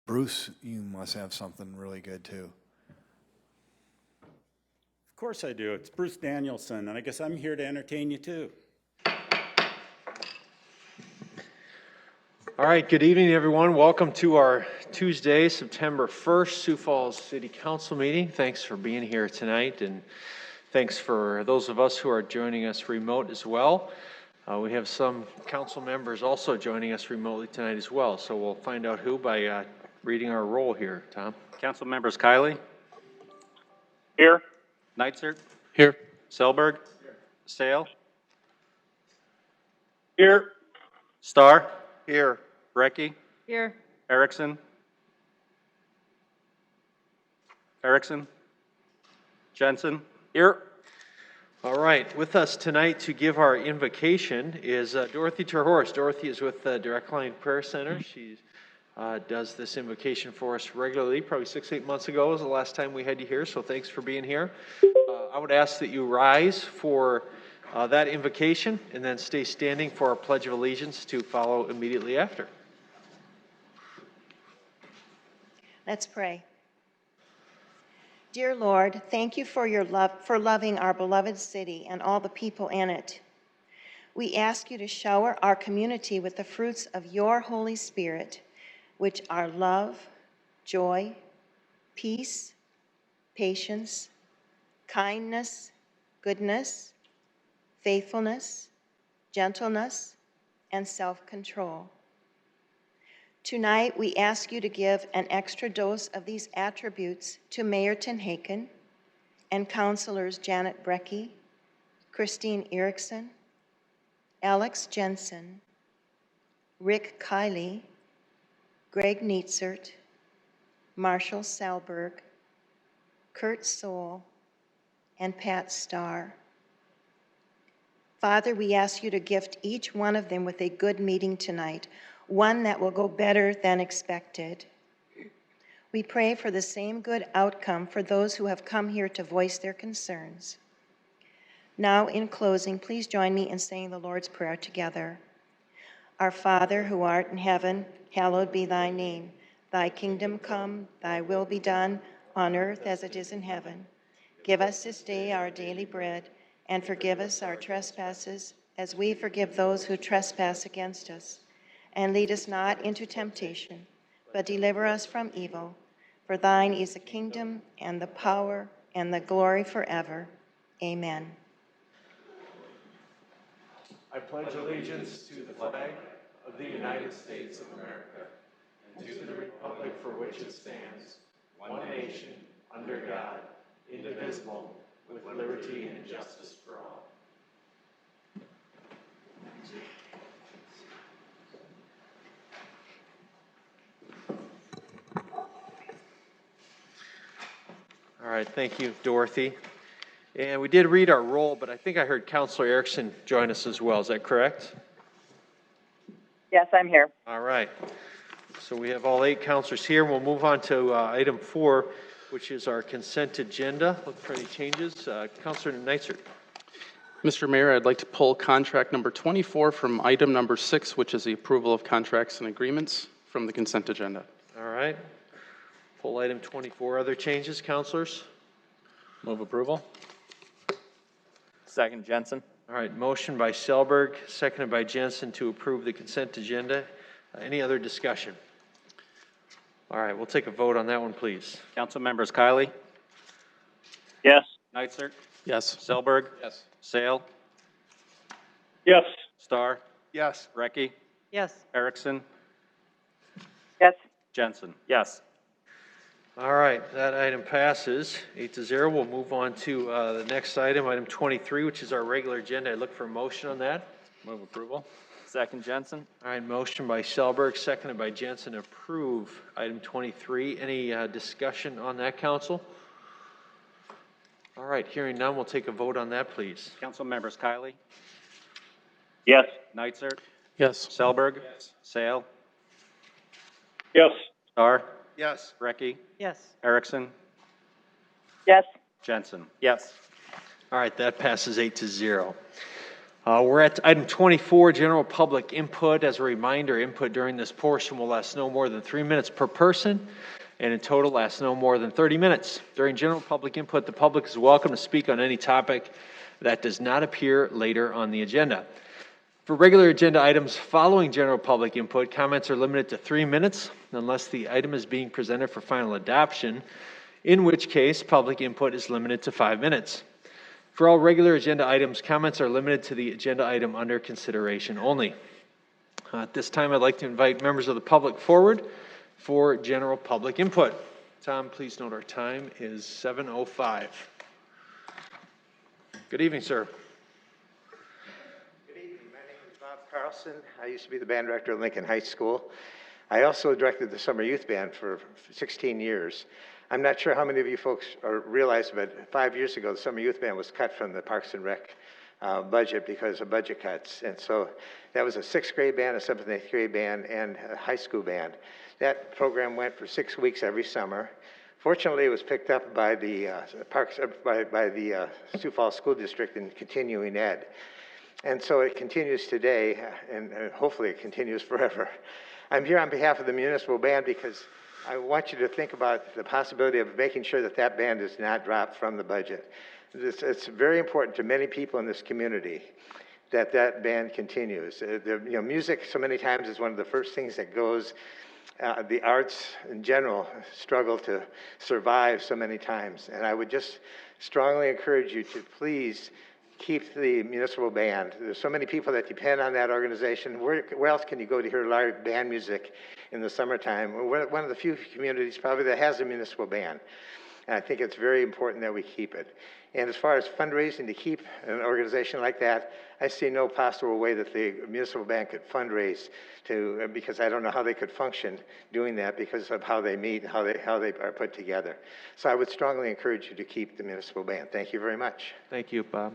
Bruce, you must have something really good too. Of course I do. It's Bruce Danielson, and I guess I'm here to entertain you too. All right, good evening, everyone. Welcome to our Tuesday, September 1st, Sioux Falls City Council meeting. Thanks for being here tonight, and thanks for those of us who are joining us remote as well. We have some council members also joining us remotely tonight as well, so we'll find out who by reading our roll here. Tom? Council members Kylie? Here. Neitzer? Here. Selberg? Here. Sale? Here. Starr? Here. Brecky? Here. Erickson? Erickson? Jensen? Here. All right, with us tonight to give our invocation is Dorothy Terhorst. Dorothy is with the Direct Line Prayer Center. She does this invocation for us regularly. Probably 6-8 months ago was the last time we had you here, so thanks for being here. I would ask that you rise for that invocation and then stay standing for our Pledge of Allegiance to follow immediately after. Let's pray. Dear Lord, thank you for your love, for loving our beloved city and all the people in it. We ask you to shower our community with the fruits of your Holy Spirit, which are love, joy, peace, patience, kindness, goodness, faithfulness, gentleness, and self-control. Tonight, we ask you to give an extra dose of these attributes to Mayor Tenhaken and Councilors Janet Brecky, Christine Erickson, Alex Jensen, Rick Kiley, Greg Neatzert, Marshall Selberg, Kurt Soul, and Pat Starr. Father, we ask you to gift each one of them with a good meeting tonight, one that will go better than expected. We pray for the same good outcome for those who have come here to voice their concerns. Now, in closing, please join me in saying the Lord's Prayer together. Our Father, who art in heaven, hallowed be thy name. Thy kingdom come, thy will be done, on earth as it is in heaven. Give us this day our daily bread, and forgive us our trespasses, as we forgive those who trespass against us. And lead us not into temptation, but deliver us from evil. For thine is the kingdom, and the power, and the glory forever. Amen. I pledge allegiance to the flag of the United States of America and to the republic for which it stands, one nation, under God, indivisible, with liberty and justice for all. All right, thank you, Dorothy. And we did read our roll, but I think I heard Councilor Erickson join us as well. Is that correct? Yes, I'm here. All right. So we have all 8 councilors here. We'll move on to item 4, which is our consent agenda. Look for any changes. Councilor Neitzer. Mr. Mayor, I'd like to pull contract number 24 from item number 6, which is the approval of contracts and agreements from the consent agenda. All right. Pull item 24. Other changes, councilors? Move approval. Second, Jensen. All right. Motion by Selberg, seconded by Jensen to approve the consent agenda. Any other discussion? All right. We'll take a vote on that one, please. Council members Kylie? Yes. Neitzer? Yes. Selberg? Yes. Sale? Yes. Starr? Yes. Brecky? Yes. Erickson? Yes. Jensen? Yes. All right, that item passes 8-0. We'll move on to the next item, item 23, which is our regular agenda. I look for a motion on that. Move approval. Second, Jensen. All right, motion by Selberg, seconded by Jensen, to approve item 23. Any discussion on that, council? All right, hearing none, we'll take a vote on that, please. Council members Kylie? Yes. Neitzer? Yes. Selberg? Yes. Sale? Yes. Starr? Yes. Brecky? Yes. Erickson? Yes. Jensen? Yes. All right, that passes 8-0. We're at item 24, general public input. As a reminder, input during this portion will last no more than 3 minutes per person, and in total lasts no more than 30 minutes. During general public input, the public is welcome to speak on any topic that does not appear later on the agenda. For regular agenda items following general public input, comments are limited to 3 minutes unless the item is being presented for final adoption, in which case public input is limited to 5 minutes. For all regular agenda items, comments are limited to the agenda item under consideration only. At this time, I'd like to invite members of the public forward for general public input. Tom, please note our time is 7:05. Good evening, sir. Good evening. My name is Bob Carlson. I used to be the band director at Lincoln High School. I also directed the summer youth band for 16 years. I'm not sure how many of you folks realize, but 5 years ago, the summer youth band was cut from the Parks and Rec budget because of budget cuts. And so that was a 6th grade band, a 7th and 8th grade band, and a high school band. That program went for 6 weeks every summer. Fortunately, it was picked up by the by the Sioux Falls School District in continuing ed. And so it continues today, and hopefully it continues forever. I'm here on behalf of the municipal band because I want you to think about the possibility of making sure that that band does not drop from the budget. It's very important to many people in this community that that band continues. Music so many times is one of the first things that goes. The arts in general struggle to survive so many times. And I would just strongly encourage you to please keep the municipal band. There's so many people that depend on that organization. Where else can you go to hear live band music in the summertime? We're one of the few communities probably that has a municipal band. And I think it's very important that we keep it. And as far as fundraising to keep an organization like that, I see no possible way that the municipal band could fundraise because I don't know how they could function doing that because of how they meet, how they are put together. So I would strongly encourage you to keep the municipal band. Thank you very much. Thank you, Bob.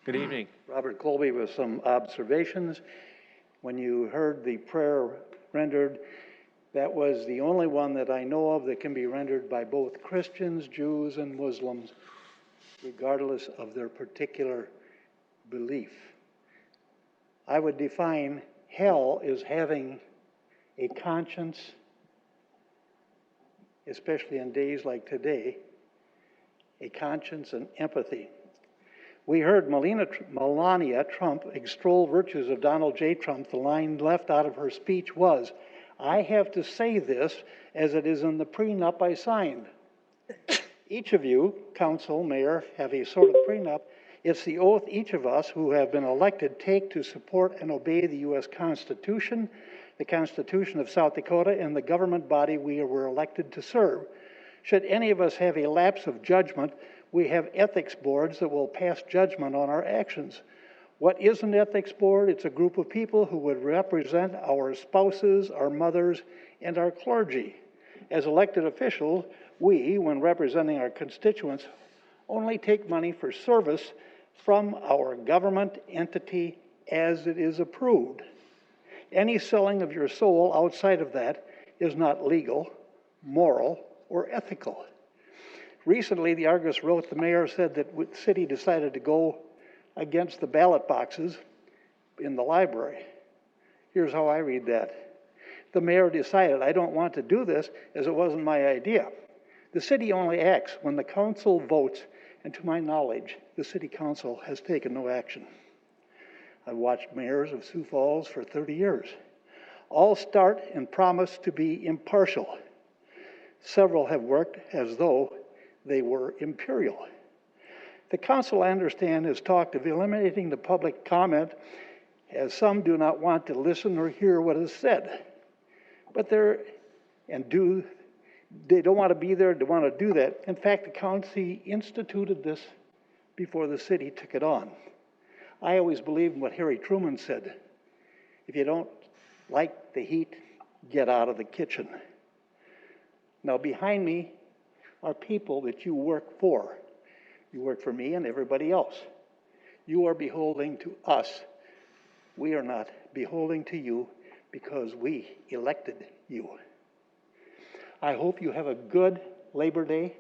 Good evening. Robert Colby with some observations. When you heard the prayer rendered, that was the only one that I know of that can be rendered by both Christians, Jews, and Muslims, regardless of their particular belief. I would define hell as having a conscience, especially in days like today, a conscience and empathy. We heard Melania Trump extol virtues of Donald J. Trump. The line left out of her speech was, "I have to say this as it is in the prenup I signed." Each of you, council, mayor, have a sort of prenup. It's the oath each of us who have been elected take to support and obey the U.S. Constitution, the Constitution of South Dakota, and the government body we were elected to serve. Should any of us have a lapse of judgment, we have ethics boards that will pass judgment on our actions. What is an ethics board? It's a group of people who would represent our spouses, our mothers, and our clergy. As elected officials, we, when representing our constituents, only take money for service from our government entity as it is approved. Any selling of your soul outside of that is not legal, moral, or ethical. Recently, the Argus wrote, the mayor said that the city decided to go against the ballot boxes in the library. Here's how I read that. The mayor decided, I don't want to do this as it wasn't my idea. The city only acts when the council votes, and to my knowledge, the city council has taken no action. I've watched mayors of Sioux Falls for 30 years. All start and promise to be impartial. Several have worked as though they were imperial. The council, I understand, has talked of eliminating the public comment as some do not want to listen or hear what is said. But they don't want to be there, they want to do that. In fact, the county instituted this before the city took it on. I always believed in what Harry Truman said. If you don't like the heat, get out of the kitchen. Now behind me are people that you work for. You work for me and everybody else. You are beholding to us. We are not beholding to you because we elected you. I hope you have a good Labor Day,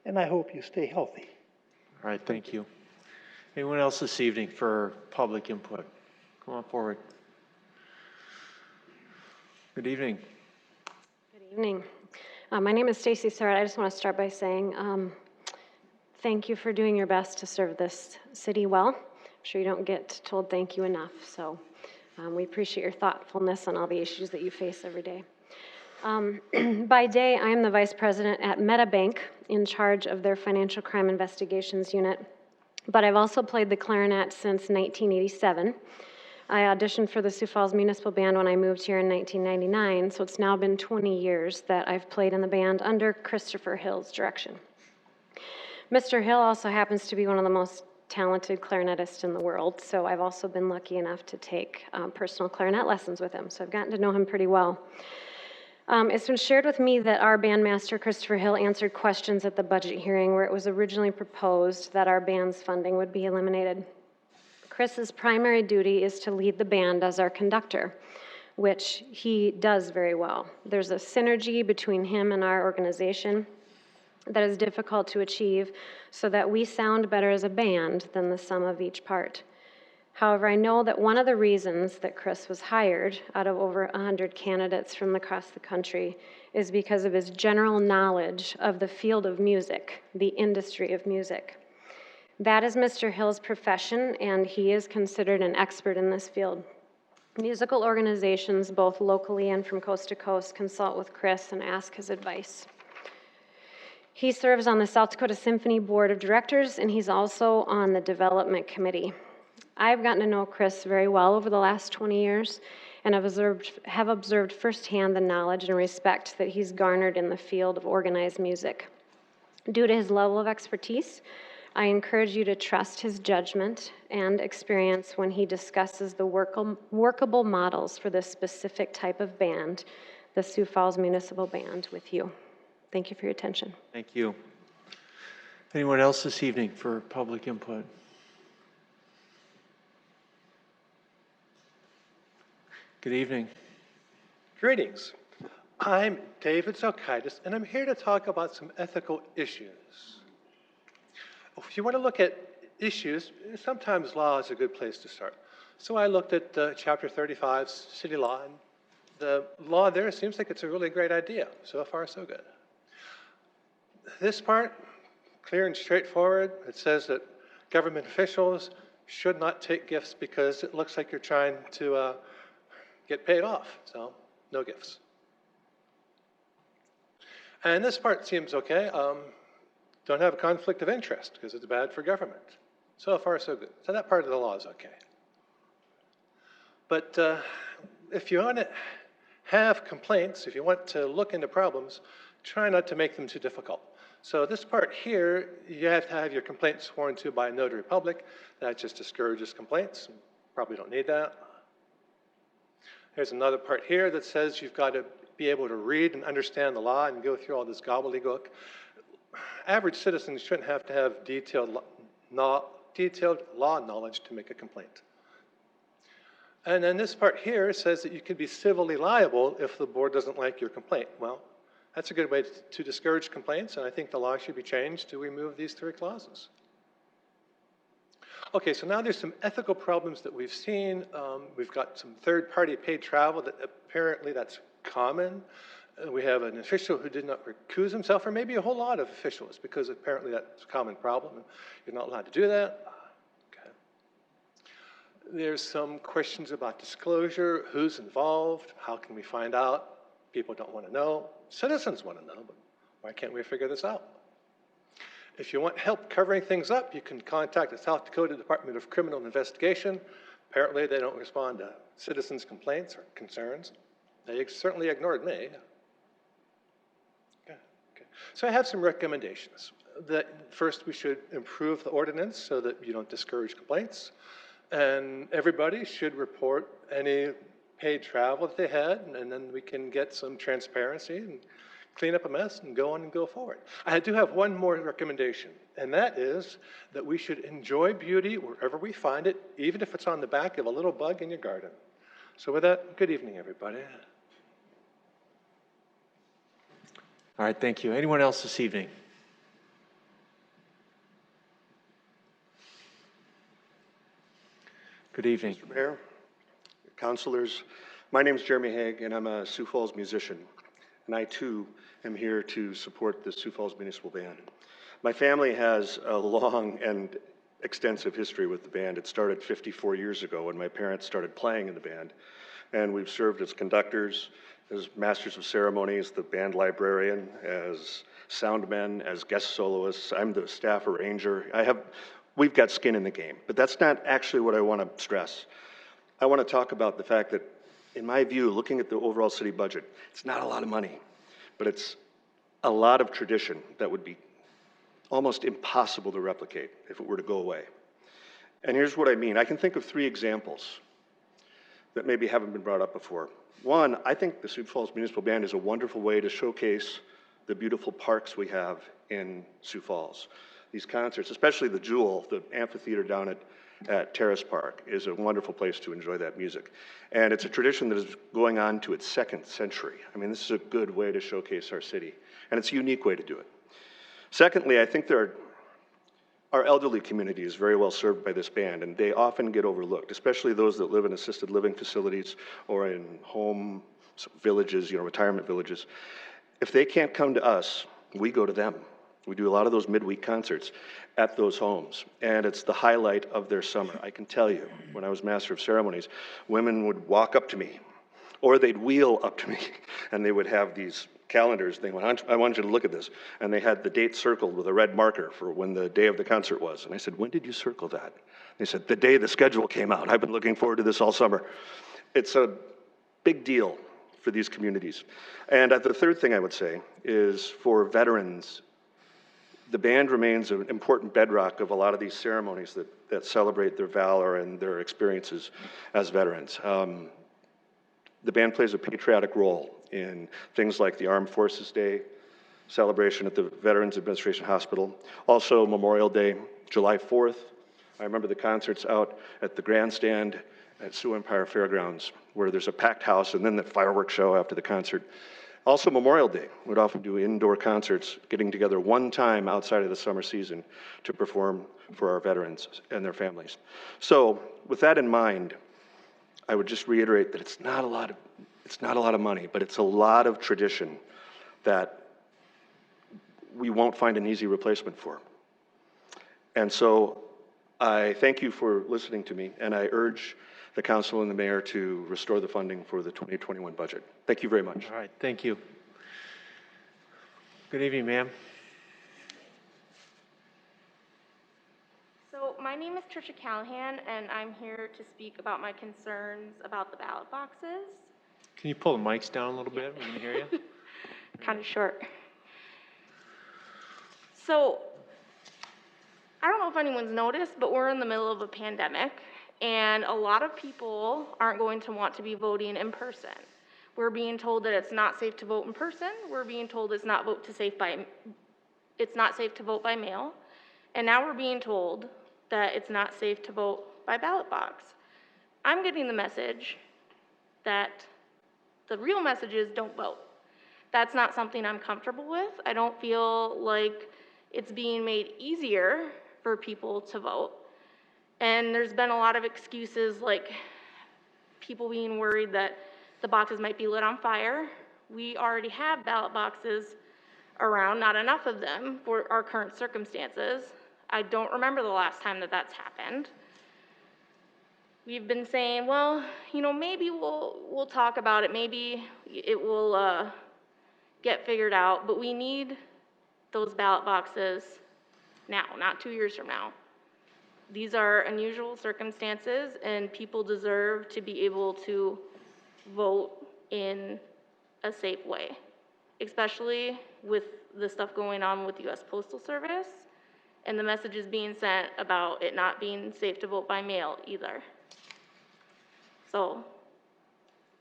and I hope you stay healthy. All right, thank you. Anyone else this evening for public input? Come on forward. Good evening. Good evening. My name is Stacy Surratt. I just want to start by saying thank you for doing your best to serve this city well. I'm sure you don't get told thank you enough, so we appreciate your thoughtfulness on all the issues that you face every day. By day, I am the vice president at MetaBank, in charge of their financial crime investigations unit, but I've also played the clarinet since 1987. I auditioned for the Sioux Falls Municipal Band when I moved here in 1999, so it's now been 20 years that I've played in the band under Christopher Hill's direction. Mr. Hill also happens to be one of the most talented clarinetists in the world, so I've also been lucky enough to take personal clarinet lessons with him, so I've gotten to know him pretty well. It's been shared with me that our bandmaster, Christopher Hill, answered questions at the budget hearing where it was originally proposed that our band's funding would be eliminated. Chris's primary duty is to lead the band as our conductor, which he does very well. There's a synergy between him and our organization that is difficult to achieve so that we sound better as a band than the sum of each part. However, I know that one of the reasons that Chris was hired out of over 100 candidates from across the country is because of his general knowledge of the field of music, the industry of music. That is Mr. Hill's profession, and he is considered an expert in this field. Musical organizations, both locally and from coast to coast, consult with Chris and ask his advice. He serves on the South Dakota Symphony Board of Directors, and he's also on the Development Committee. I've gotten to know Chris very well over the last 20 years, and have observed firsthand the knowledge and respect that he's garnered in the field of organized music. Due to his level of expertise, I encourage you to trust his judgment and experience when he discusses the workable models for this specific type of band, the Sioux Falls Municipal Band, with you. Thank you for your attention. Thank you. Anyone else this evening for public input? Good evening. Greetings. I'm David Zalkaitis, and I'm here to talk about some ethical issues. If you want to look at issues, sometimes law is a good place to start. So I looked at Chapter 35, City Law, and the law there seems like it's a really great idea. So far, so good. This part, clear and straightforward. It says that government officials should not take gifts because it looks like you're trying to get paid off. So no gifts. And this part seems okay. Don't have a conflict of interest because it's bad for government. So far, so good. So that part of the law is okay. But if you want to have complaints, if you want to look into problems, try not to make them too difficult. So this part here, you have to have your complaint sworn to by a notary public. That just discourages complaints. Probably don't need that. There's another part here that says you've got to be able to read and understand the law and go through all this gobbledygook. Average citizens shouldn't have to have detailed law knowledge to make a complaint. And then this part here says that you can be civilly liable if the board doesn't like your complaint. Well, that's a good way to discourage complaints, and I think the law should be changed to remove these three clauses. Okay, so now there's some ethical problems that we've seen. We've got some third-party paid travel that apparently that's common. We have an official who did not recuse himself, or maybe a whole lot of officials, because apparently that's a common problem. You're not allowed to do that. Okay. There's some questions about disclosure, who's involved, how can we find out? People don't want to know. Citizens want to know, but why can't we figure this out? If you want help covering things up, you can contact the South Dakota Department of Criminal Investigation. Apparently they don't respond to citizens' complaints or concerns. They certainly ignored me. So I have some recommendations. That first, we should improve the ordinance so that you don't discourage complaints. And everybody should report any paid travel that they had, and then we can get some transparency and clean up a mess and go on and go forward. I do have one more recommendation, and that is that we should enjoy beauty wherever we find it, even if it's on the back of a little bug in your garden. So with that, good evening, everybody. All right, thank you. Anyone else this evening? Good evening. Mr. Mayor, councilors, my name is Jeremy Haig, and I'm a Sioux Falls musician. And I, too, am here to support the Sioux Falls Municipal Band. My family has a long and extensive history with the band. It started 54 years ago when my parents started playing in the band. And we've served as conductors, as masters of ceremonies, the band librarian, as soundmen, as guest soloists. I'm the staff arranger. We've got skin in the game, but that's not actually what I want to stress. I want to talk about the fact that, in my view, looking at the overall city budget, it's not a lot of money, but it's a lot of tradition that would be almost impossible to replicate if it were to go away. And here's what I mean. I can think of 3 examples that maybe haven't been brought up before. One, I think the Sioux Falls Municipal Band is a wonderful way to showcase the beautiful parks we have in Sioux Falls. These concerts, especially the Jewel, the amphitheater down at Terrace Park, is a wonderful place to enjoy that music. And it's a tradition that is going on to its 2nd century. I mean, this is a good way to showcase our city, and it's a unique way to do it. Secondly, I think our elderly community is very well served by this band, and they often get overlooked, especially those that live in assisted living facilities or in home villages, retirement villages. If they can't come to us, we go to them. We do a lot of those midweek concerts at those homes, and it's the highlight of their summer. I can tell you, when I was master of ceremonies, women would walk up to me, or they'd wheel up to me, and they would have these calendars. They went, I want you to look at this. And they had the date circled with a red marker for when the day of the concert was. And I said, when did you circle that? They said, the day the schedule came out. I've been looking forward to this all summer. It's a big deal for these communities. And the third thing I would say is for veterans, the band remains an important bedrock of a lot of these ceremonies that celebrate their valor and their experiences as veterans. The band plays a patriotic role in things like the Armed Forces Day celebration at the Veterans Administration Hospital. Also Memorial Day, July 4th. I remember the concerts out at the grandstand at Sioux Empire Fairgrounds, where there's a packed house and then the fireworks show after the concert. Also Memorial Day, we'd often do indoor concerts, getting together one time outside of the summer season to perform for our veterans and their families. So with that in mind, I would just reiterate that it's not a lot of money, but it's a lot of tradition that we won't find an easy replacement for. And so I thank you for listening to me, and I urge the council and the mayor to restore the funding for the 2021 budget. Thank you very much. All right, thank you. Good evening, ma'am. So my name is Trisha Callahan, and I'm here to speak about my concerns about the ballot boxes. Can you pull the mics down a little bit? We can hear you. Kind of short. So I don't know if anyone's noticed, but we're in the middle of a pandemic, and a lot of people aren't going to want to be voting in person. We're being told that it's not safe to vote in person. We're being told it's not safe to vote by mail. And now we're being told that it's not safe to vote by ballot box. I'm getting the message that the real message is don't vote. That's not something I'm comfortable with. I don't feel like it's being made easier for people to vote. And there's been a lot of excuses, like people being worried that the boxes might be lit on fire. We already have ballot boxes around, not enough of them for our current circumstances. I don't remember the last time that that's happened. We've been saying, well, maybe we'll talk about it. Maybe it will get figured out, but we need those ballot boxes now, not 2 years from now. These are unusual circumstances, and people deserve to be able to vote in a safe way, especially with the stuff going on with U.S. Postal Service and the messages being sent about it not being safe to vote by mail either. So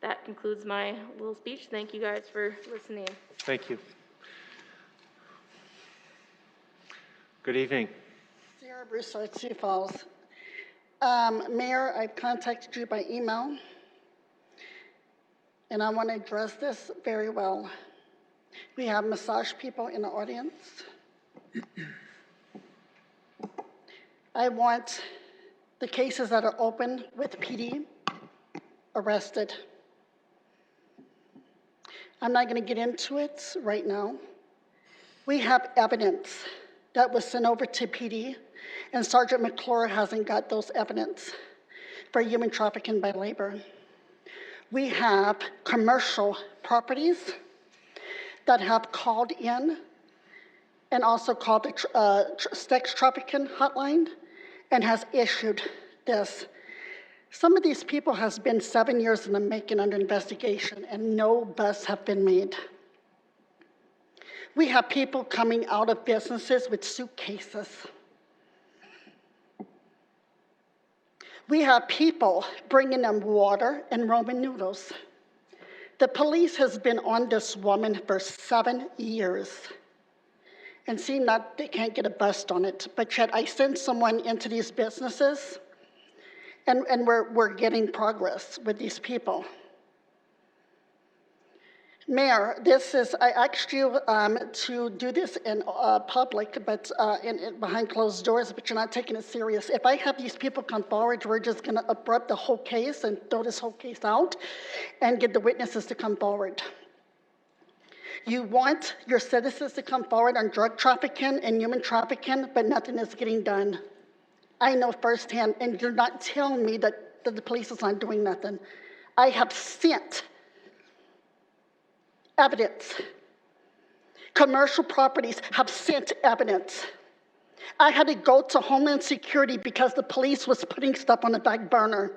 that concludes my little speech. Thank you guys for listening. Thank you. Good evening. Sarah Broussard, Sioux Falls. Mayor, I've contacted you by email, and I want to address this very well. We have massage people in the audience. I want the cases that are open with PD arrested. I'm not going to get into it right now. We have evidence that was sent over to PD, and Sergeant McClure hasn't got those evidence for human trafficking by labor. We have commercial properties that have called in and also called the sex trafficking hotline and has issued this. Some of these people has been 7 years in the making under investigation and no busts have been made. We have people coming out of businesses with suitcases. We have people bringing them water and ramen noodles. The police has been on this woman for 7 years and seem that they can't get a bust on it. But yet I send someone into these businesses and we're getting progress with these people. Mayor, I asked you to do this in public, but behind closed doors, but you're not taking it serious. If I have these people come forward, we're just gonna abrupt the whole case and throw this whole case out and get the witnesses to come forward. You want your citizens to come forward on drug trafficking and human trafficking, but nothing is getting done. I know firsthand, and you're not telling me that the police is not doing nothing. I have sent evidence. Commercial properties have sent evidence. I had to go to Homeland Security because the police was putting stuff on the back burner.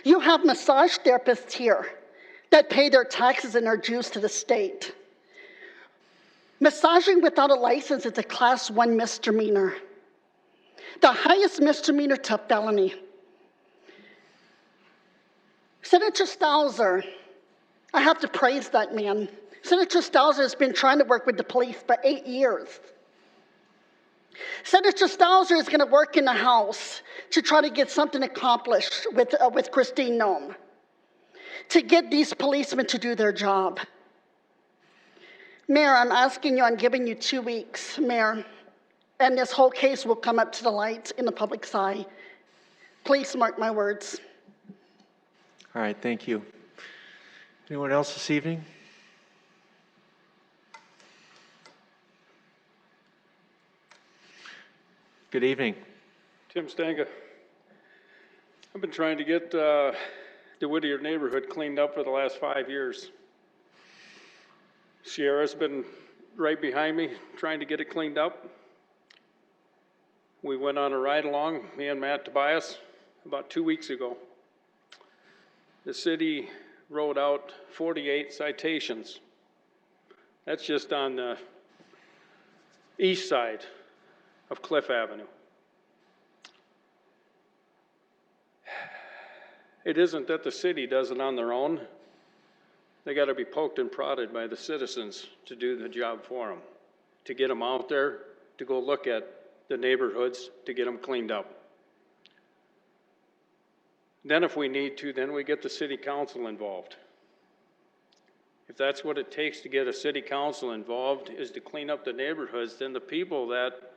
You have massage therapists here that pay their taxes and their dues to the state. Massaging without a license is a Class 1 misdemeanor. The highest misdemeanor to felony. Senator Stauser, I have to praise that man. Senator Stauser has been trying to work with the police for 8 years. Senator Stauser is going to work in the House to try to get something accomplished with Christine Noem, to get these policemen to do their job. Mayor, I'm asking you, I'm giving you 2 weeks, Mayor, and this whole case will come up to the light in the public's eye. Please mark my words. All right, thank you. Anyone else this evening? Good evening. Tim Stanka. I've been trying to get the Whittier neighborhood cleaned up for the last 5 years. Sierra's been right behind me trying to get it cleaned up. We went on a ride along, me and Matt Tobias, about 2 weeks ago. The city wrote out 48 citations. That's just on the east side of Cliff Avenue. It isn't that the city does it on their own. They got to be poked and prodded by the citizens to do the job for them, to get them out there, to go look at the neighborhoods, to get them cleaned up. Then if we need to, then we get the city council involved. If that's what it takes to get a city council involved, is to clean up the neighborhoods, then the people that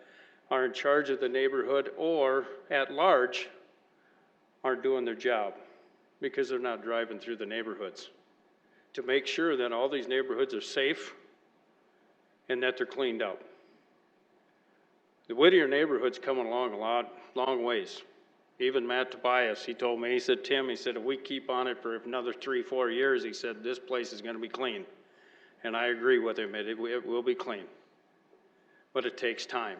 are in charge of the neighborhood or at large aren't doing their job because they're not driving through the neighborhoods to make sure that all these neighborhoods are safe and that they're cleaned up. The Whittier neighborhood's coming along long ways. Even Matt Tobias, he told me, he said, Tim, he said, if we keep on it for another 3-4 years, he said, this place is going to be clean. And I agree with him, it will be clean. But it takes time.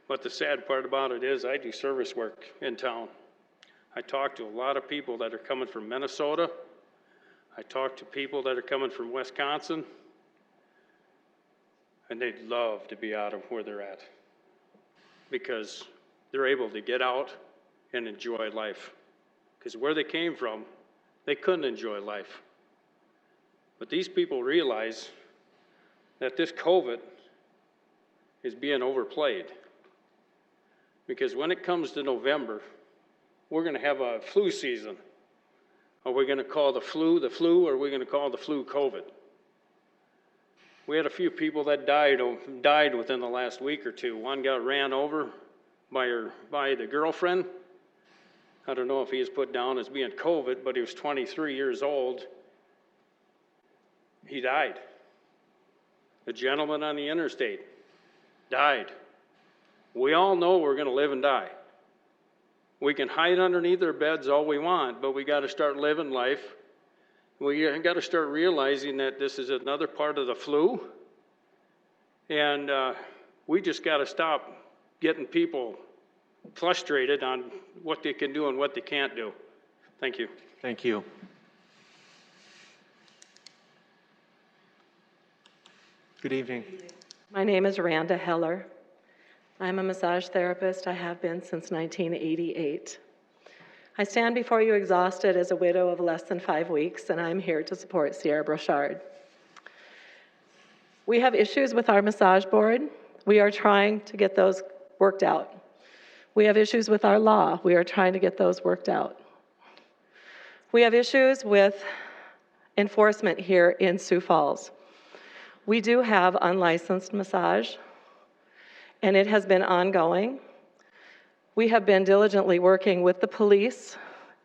But the sad part about it is I do service work in town. I talk to a lot of people that are coming from Minnesota. I talk to people that are coming from Wisconsin. And they'd love to be out of where they're at, because they're able to get out and enjoy life. Because where they came from, they couldn't enjoy life. But these people realize that this COVID is being overplayed. Because when it comes to November, we're going to have a flu season Are we gonna call the flu, or are we gonna call the flu COVID? We had a few people that died within the last week or two. One got ran over by the girlfriend. I don't know if he was put down as being COVID, but he was 23 years old. He died. A gentleman on the interstate died. We all know we're gonna live and die. We can hide underneath our beds all we want, but we gotta start living life. We gotta start realizing that this is another part of the flu. And we just gotta stop getting people frustrated on what they can do and what they can't do. Thank you. Thank you. Good evening. My name is Randa Heller. I'm a massage therapist. I have been since 1988. I stand before you exhausted as a widow of less than 5 weeks, and I'm here to support Sierra Brochard. We have issues with our massage board. We are trying to get those worked out. We have issues with our law. We are trying to get those worked out. We have issues with enforcement here in Sioux Falls. We do have unlicensed massage, and it has been ongoing. We have been diligently working with the police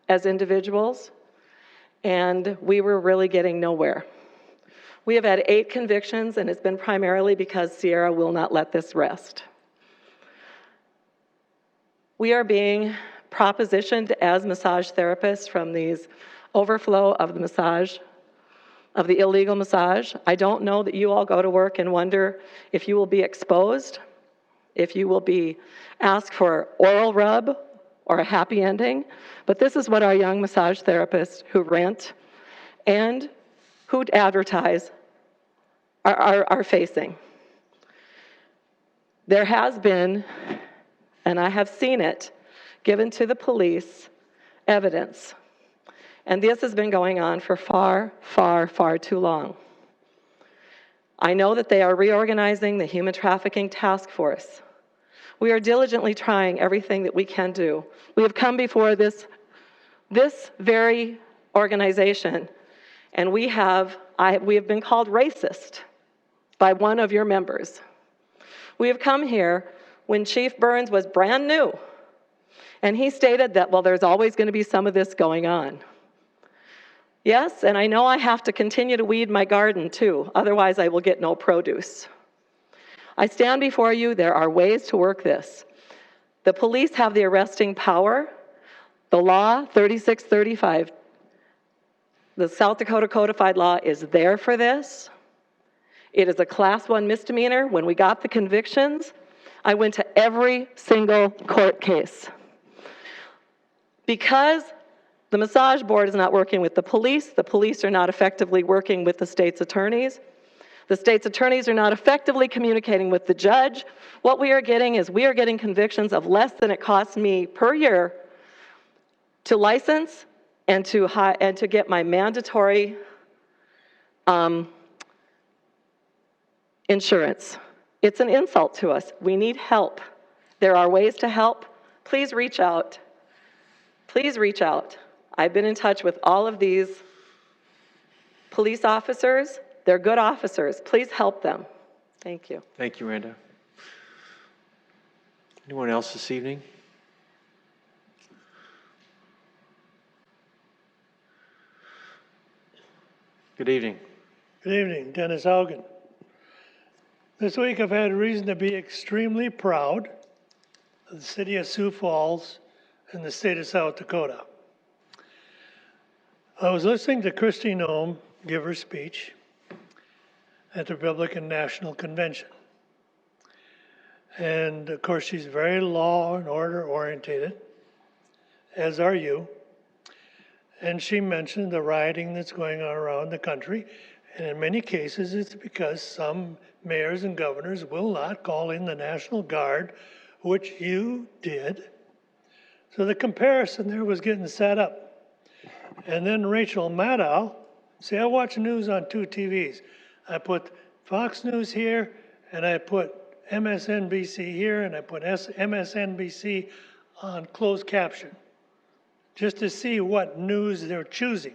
as individuals, and we were really getting nowhere. We have had 8 convictions, and it's been primarily because Sierra will not let this rest. We are being propositioned as massage therapists from these overflow of the massage, of the illegal massage. I don't know that you all go to work and wonder if you will be exposed, if you will be asked for oral rub or a happy ending, but this is what our young massage therapists who rent and who advertise are facing. There has been, and I have seen it, given to the police evidence, and this has been going on for far, far, far too long. I know that they are reorganizing the Human Trafficking Task Force. We are diligently trying everything that we can do. We have come before this very organization, and we have been called racist by one of your members. We have come here when Chief Burns was brand new, and he stated that, well, there's always going to be some of this going on. Yes, and I know I have to continue to weed my garden too, otherwise I will get no produce. I stand before you, there are ways to work this. The police have the arresting power. The law, 3635, the South Dakota Codified Law is there for this. It is a Class 1 misdemeanor. When we got the convictions, I went to every single court case. Because the massage board is not working with the police are not effectively working with the state's attorneys are not effectively communicating with the judge. What we are getting is we are getting convictions of less than it costs me per year to license and to get my mandatory insurance. It's an insult to us. We need help. There are ways to help. Please reach out. Please reach out. I've been in touch with all of these police officers. They're good officers. Please help them. Thank you. Thank you, Randa. Anyone else this evening? Good evening. Good evening, Dennis Haugen. This week I've had reason to be extremely proud of the city of Sioux Falls and the state of South Dakota. I was listening to Kristi Noem give her speech at the Republican National Convention. And of course, she's very law and order orientated, as are you. And she mentioned the rioting that's going on around the country. And in many cases, it's because some mayors and governors will not call in the National Guard, which you did. So the comparison there was getting set up. And then Rachel Maddow, see, I watch news on 2 TVs. I put Fox News here, and I put MSNBC here, and I put MSNBC on closed caption. just to see what news they're choosing.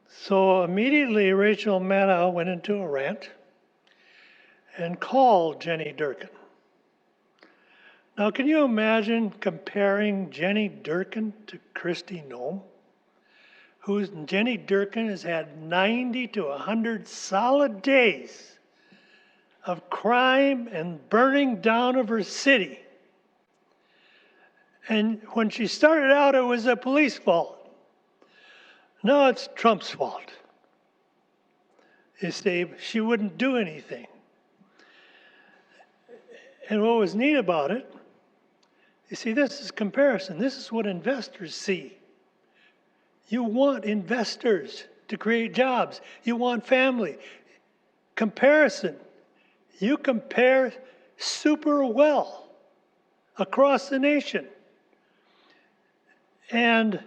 So immediately Rachel Maddow went into a rant and called Jenny Durkin. Now, can you imagine comparing Jenny Durkin to Kristi Noem? Jenny Durkin has had 90 to 100 solid days of crime and burning down of her city. And when she started out, it was the police fault. Now it's Trump's fault. You see, she wouldn't do anything. And what was neat about it, you see, this is comparison. This is what investors see. You want investors to create jobs. You want family. Comparison. You compare super well across the nation. And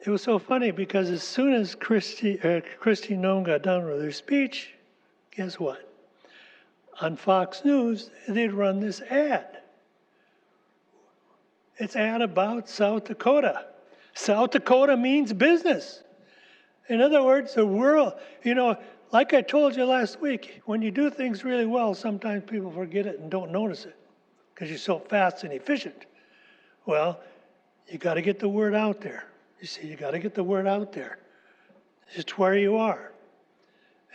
it was so funny because as soon as Kristi Noem got done with her speech, guess what? On Fox News, they'd run this ad. It's an ad about South Dakota. South Dakota means business. In other words, the world, like I told you last week, when you do things really well, sometimes people forget it and don't notice it because you're so fast and efficient. Well, you got to get the word out there. You see, you got to get the word out there. Just where you are.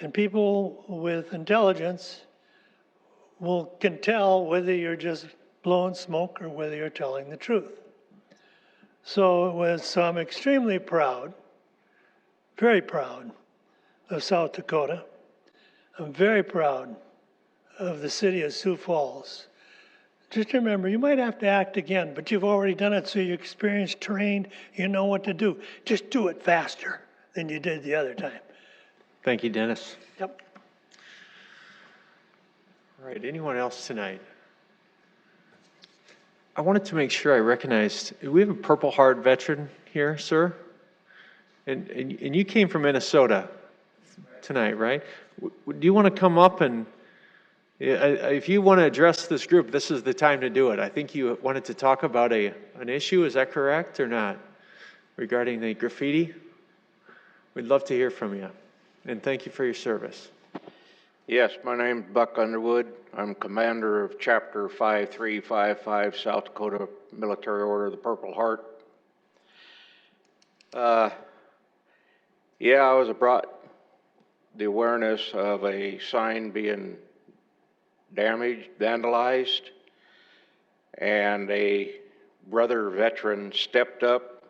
And people with intelligence can tell whether you're just blowing smoke or whether you're telling the truth. So I'm extremely proud, very proud of South Dakota. I'm very proud of the city of Sioux Falls. Just remember, you might have to act again, but you've already done it, so you're experienced, trained, you know what to do. Just do it faster than you did the other time. Thank you, Dennis. Yep. All right, anyone else tonight? I wanted to make sure I recognized, we have a Purple Heart veteran here, sir? And you came from Minnesota tonight, right? Do you want to come up and, if you want to address this group, this is the time to do it. I think you wanted to talk about an issue, is that correct or not? Regarding the graffiti? We'd love to hear from you. And thank you for your service. Yes, my name's Buck Underwood. I'm commander of Chapter 5355, South Dakota Military Order of the Purple Heart. Yeah, I was brought the awareness of a sign being damaged, vandalized, and a brother veteran stepped up.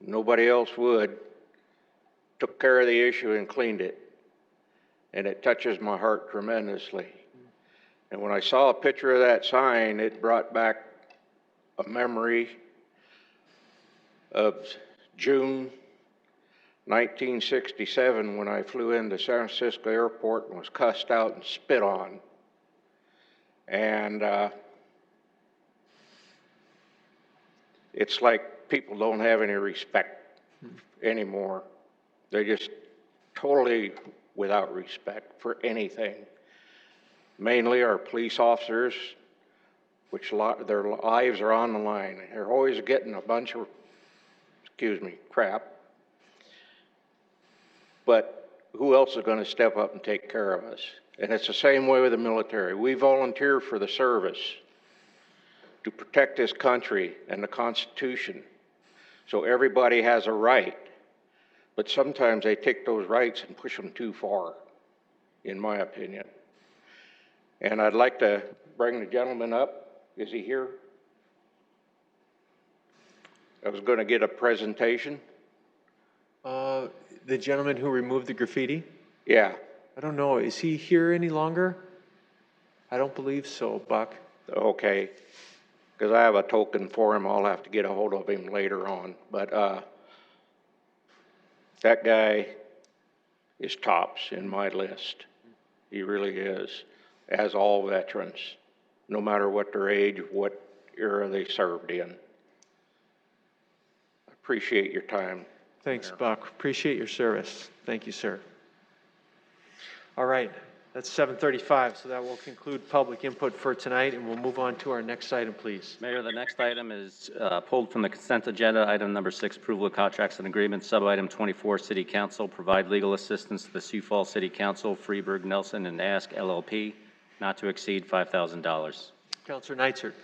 Nobody else would. Took care of the issue and cleaned it. And it touches my heart tremendously. And when I saw a picture of that sign, it brought back a memory of June 1967 when I flew into San Francisco Airport and was cussed out and spit on. And it's like people don't have any respect anymore. They're just totally without respect for anything. Mainly our police officers, which their lives are on the line. They're always getting a bunch of, crap. But who else is going to step up and take care of us? And it's the same way with the military. We volunteer for the service to protect this country and the Constitution. So everybody has a right. But sometimes they take those rights and push them too far, in my opinion. And I'd like to bring the gentleman up. Is he here? I was going to get a presentation. The gentleman who removed the graffiti? Yeah. I don't know. Is he here any longer? I don't believe so, Buck. Okay. Because I have a token for him. I'll have to get a hold of him later on. But that guy is tops in my list. He really is, as all veterans, no matter what their age, what era they served in. Appreciate your time. Thanks, Buck. Appreciate your service. Thank you, sir. All right. That's 7:35, so that will conclude public input for tonight, and we'll move on to our next item, please. Mayor, the next item is pulled from the consent agenda. Item number 6, approval of contracts and agreements. Sub-item 24, City Council, provide legal assistance to the Sioux Falls City Council, Freeburg, Nelson, and Ask LLP, not to exceed $5,000. Councilor Nitzert.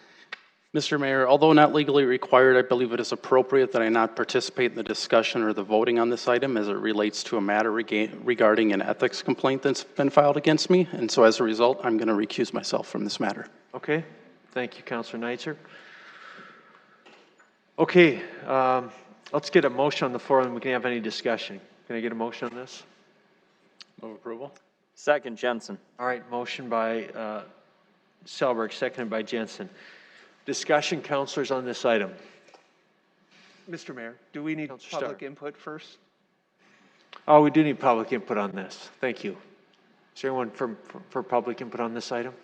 Mr. Mayor, although not legally required, I believe it is appropriate that I not participate in the discussion or the voting on this item as it relates to a matter regarding an ethics complaint that's been filed against me. And so as a result, I'm going to recuse myself from this matter. Okay, thank you, Councilor Nitzert. Okay, let's get a motion on the floor and we can have any discussion. Can I get a motion on this? Move approval. Second, Jensen. All right, motion by Selberg, seconded by Jensen. Discussion, councilors, on this item. Mr. Mayor, do we need Counselor public Starr. input first? Oh, we do need public input on this. Thank you. Is there anyone for public input on this item?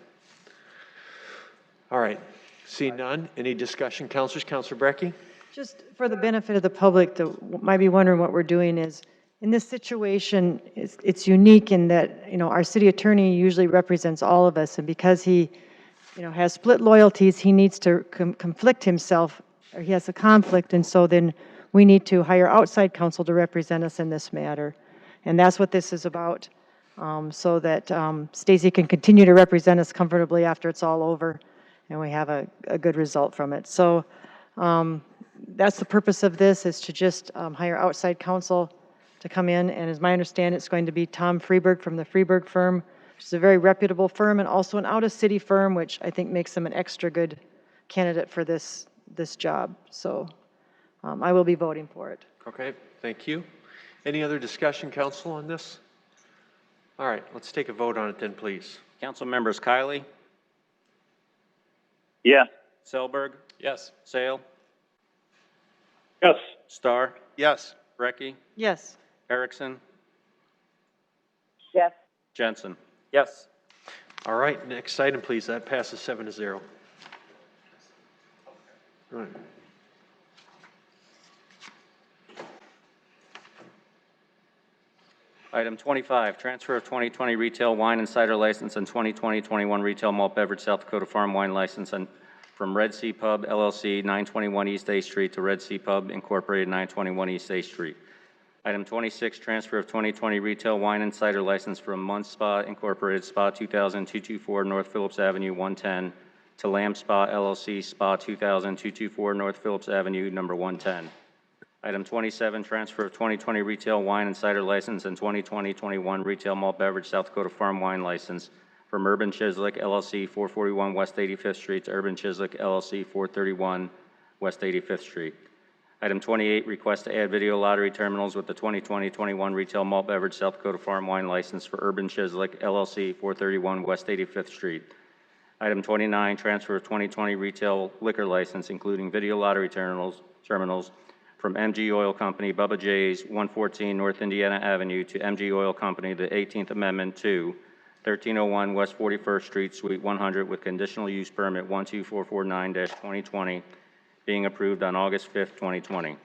All right, see none. Any discussion, councilors? Councilor Brecky? Just for the benefit of the public that might be wondering what we're doing is, in this situation, it's unique in that, our city attorney usually represents all of us, and because he, has split loyalties, he needs to conflict himself, or he has a conflict, and so then we need to hire outside counsel to represent us in this matter. And that's what this is about, so that Stacy can continue to represent us comfortably after it's all over, and we have a good result from it. So that's the purpose of this, is to just hire outside counsel to come in, and as my understanding, it's going to be Tom Freeburg from the Freeburg firm, which is a very reputable firm, and also an out-of-city firm, which I think makes them an extra good candidate for this job. So I will be voting for it. Okay, thank you. Any other discussion, council, on this? All right, let's take a vote on it then, please. Council members Kylie, Yes. Selberg, Yes. Sale, Yes. Starr, Yes. Brecky, Yes. Erickson, Yes. Jensen. Yes. All right, next item, please. That passes 7-0. All right. Item 25, transfer of 2020 retail wine and cider license and 2020-21 retail malt beverage South Dakota farm wine license from Red Sea Pub LLC, 921 East A Street, to Red Sea Pub Incorporated, 921 East A Street. Item 26, transfer of 2020 retail wine and cider license from Munch Spa Incorporated, Spa 2000-224 North Phillips Avenue, 110, to Lamb Spa LLC, Spa 2000-224 North Phillips Avenue, number 110. Item 27, transfer of 2020 retail wine and cider license and 2020-21 retail malt beverage South Dakota farm wine license from Urban Chislik LLC, 441 West 85th Street, to Urban Chislik LLC, 431 West 85th Street. Item 28, request to add video lottery terminals with the 2020-21 retail malt beverage South Dakota farm wine license for Urban Chislik LLC, 431 West 85th Street. Item 29, transfer of 2020 retail liquor license, including video lottery terminals from MG Oil Company, Bubba J's, 114 North Indiana Avenue, to MG Oil Company, the 18th Amendment, to 1301 West 41st Street, Suite 100, with conditional use permit 12449-2020, being approved on August 5th, 2020.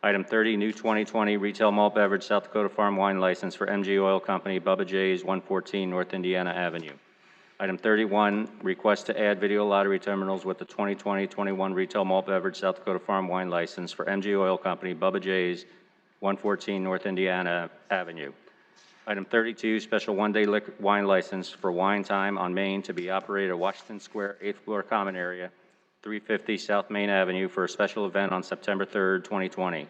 Item 30, new 2020 retail malt beverage South Dakota farm wine license for MG Oil Company, Bubba J's, 114 North Indiana Avenue. Item 31, request to add video lottery terminals with the 2020-21 retail malt beverage South Dakota farm wine license for MG Oil Company, Bubba J's, 114 North Indiana Avenue. Item 32, special one-day wine license for Wine Time on Main to be operated at Washington Square, 8th floor common area, 350 South Main Avenue, for a special event on September 3rd, 2020.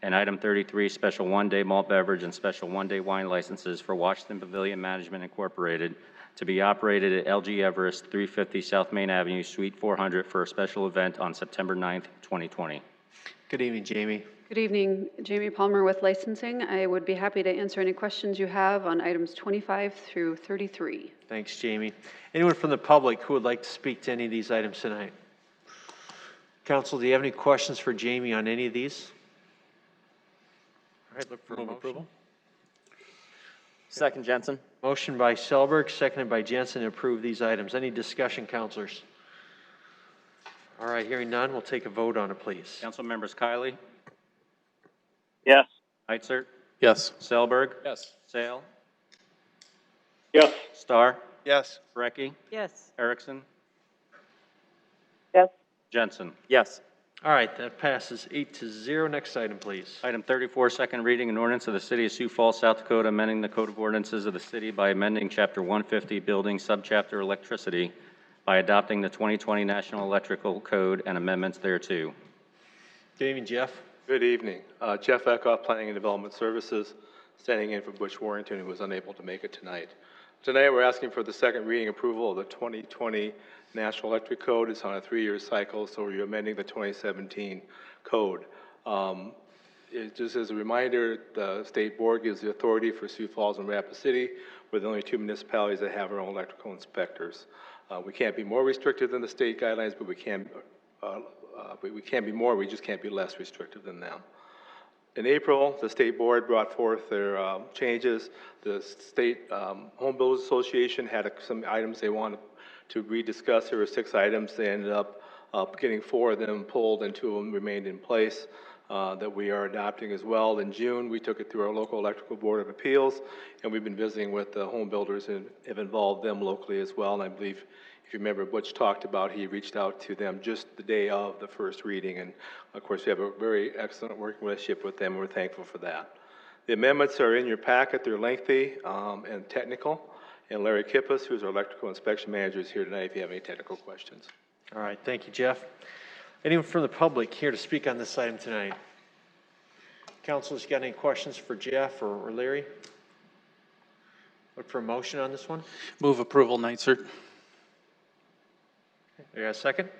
And item 33, special one-day malt beverage and special one-day wine licenses for Washington Pavilion Management Incorporated to be operated at LG Everest, 350 South Main Avenue, Suite 400, for a special event on September 9th, 2020. Good evening, Jamie. Good evening, Jamie Palmer with licensing. I would be happy to answer any questions you have on items 25 through 33. Thanks, Jamie. Anyone from the public who would like to speak to any of these items tonight? Council, do you have any questions for Jamie on any of these? All right, look for a motion. Approval. Second, Jensen. Motion by Selberg, seconded by Jensen, to approve these items. Any discussion, councilors? All right, hearing none, we'll take a vote on it, please. Council members Kylie, Yes. Heitzert, Yes. Selberg, Yes. Sale, Yes. Starr, Yes. Brecky, Yes. Erickson, Yes. Jensen. Yes. All right, that passes 8-0. Next item, please. Item 34, second reading, an ordinance of the City of Sioux Falls, South Dakota, amending the Code of Ordinances of the city by amending Chapter 150, Building, Subchapter Electricity, by adopting the 2020 National Electrical Code and amendments thereto. Good evening, Jeff. Good evening. Jeff Eckhoff, Planning and Development Services, standing in for Butch Warrington, who was unable to make it tonight. Tonight, we're asking for the second reading approval of the 2020 National Electric Code. It's on a 3-year cycle, so we're amending the 2017 code. Just as a reminder, the state board gives the authority for Sioux Falls and Rapid City. We're the only 2 municipalities that have our own electrical inspectors. We can't be more restrictive than the state guidelines, but we can be more. We just can't be less restrictive than them. In April, the state board brought forth their changes. The state Home Builders Association had some items they wanted to rediscuss. There were 6 items. They ended up getting 4 of them pulled and 2 of them remained in place that we are adopting as well. In June, we took it through our local electrical board of appeals, and we've been visiting with the home builders and have involved them locally as well. And I believe, if you remember, Butch talked about he reached out to them just the day of the first reading. And of course, we have a very excellent working relationship with them, and we're thankful for that. The amendments are in your packet. They're lengthy and technical. And Larry Kippas, who's our electrical inspection manager, is here tonight if you have any technical questions. All right, thank you, Jeff. Anyone from the public here to speak on this item tonight? Councilors, got any questions for Jeff or Larry? Look for a motion on this one. Move approval, Nitzert. You got a second?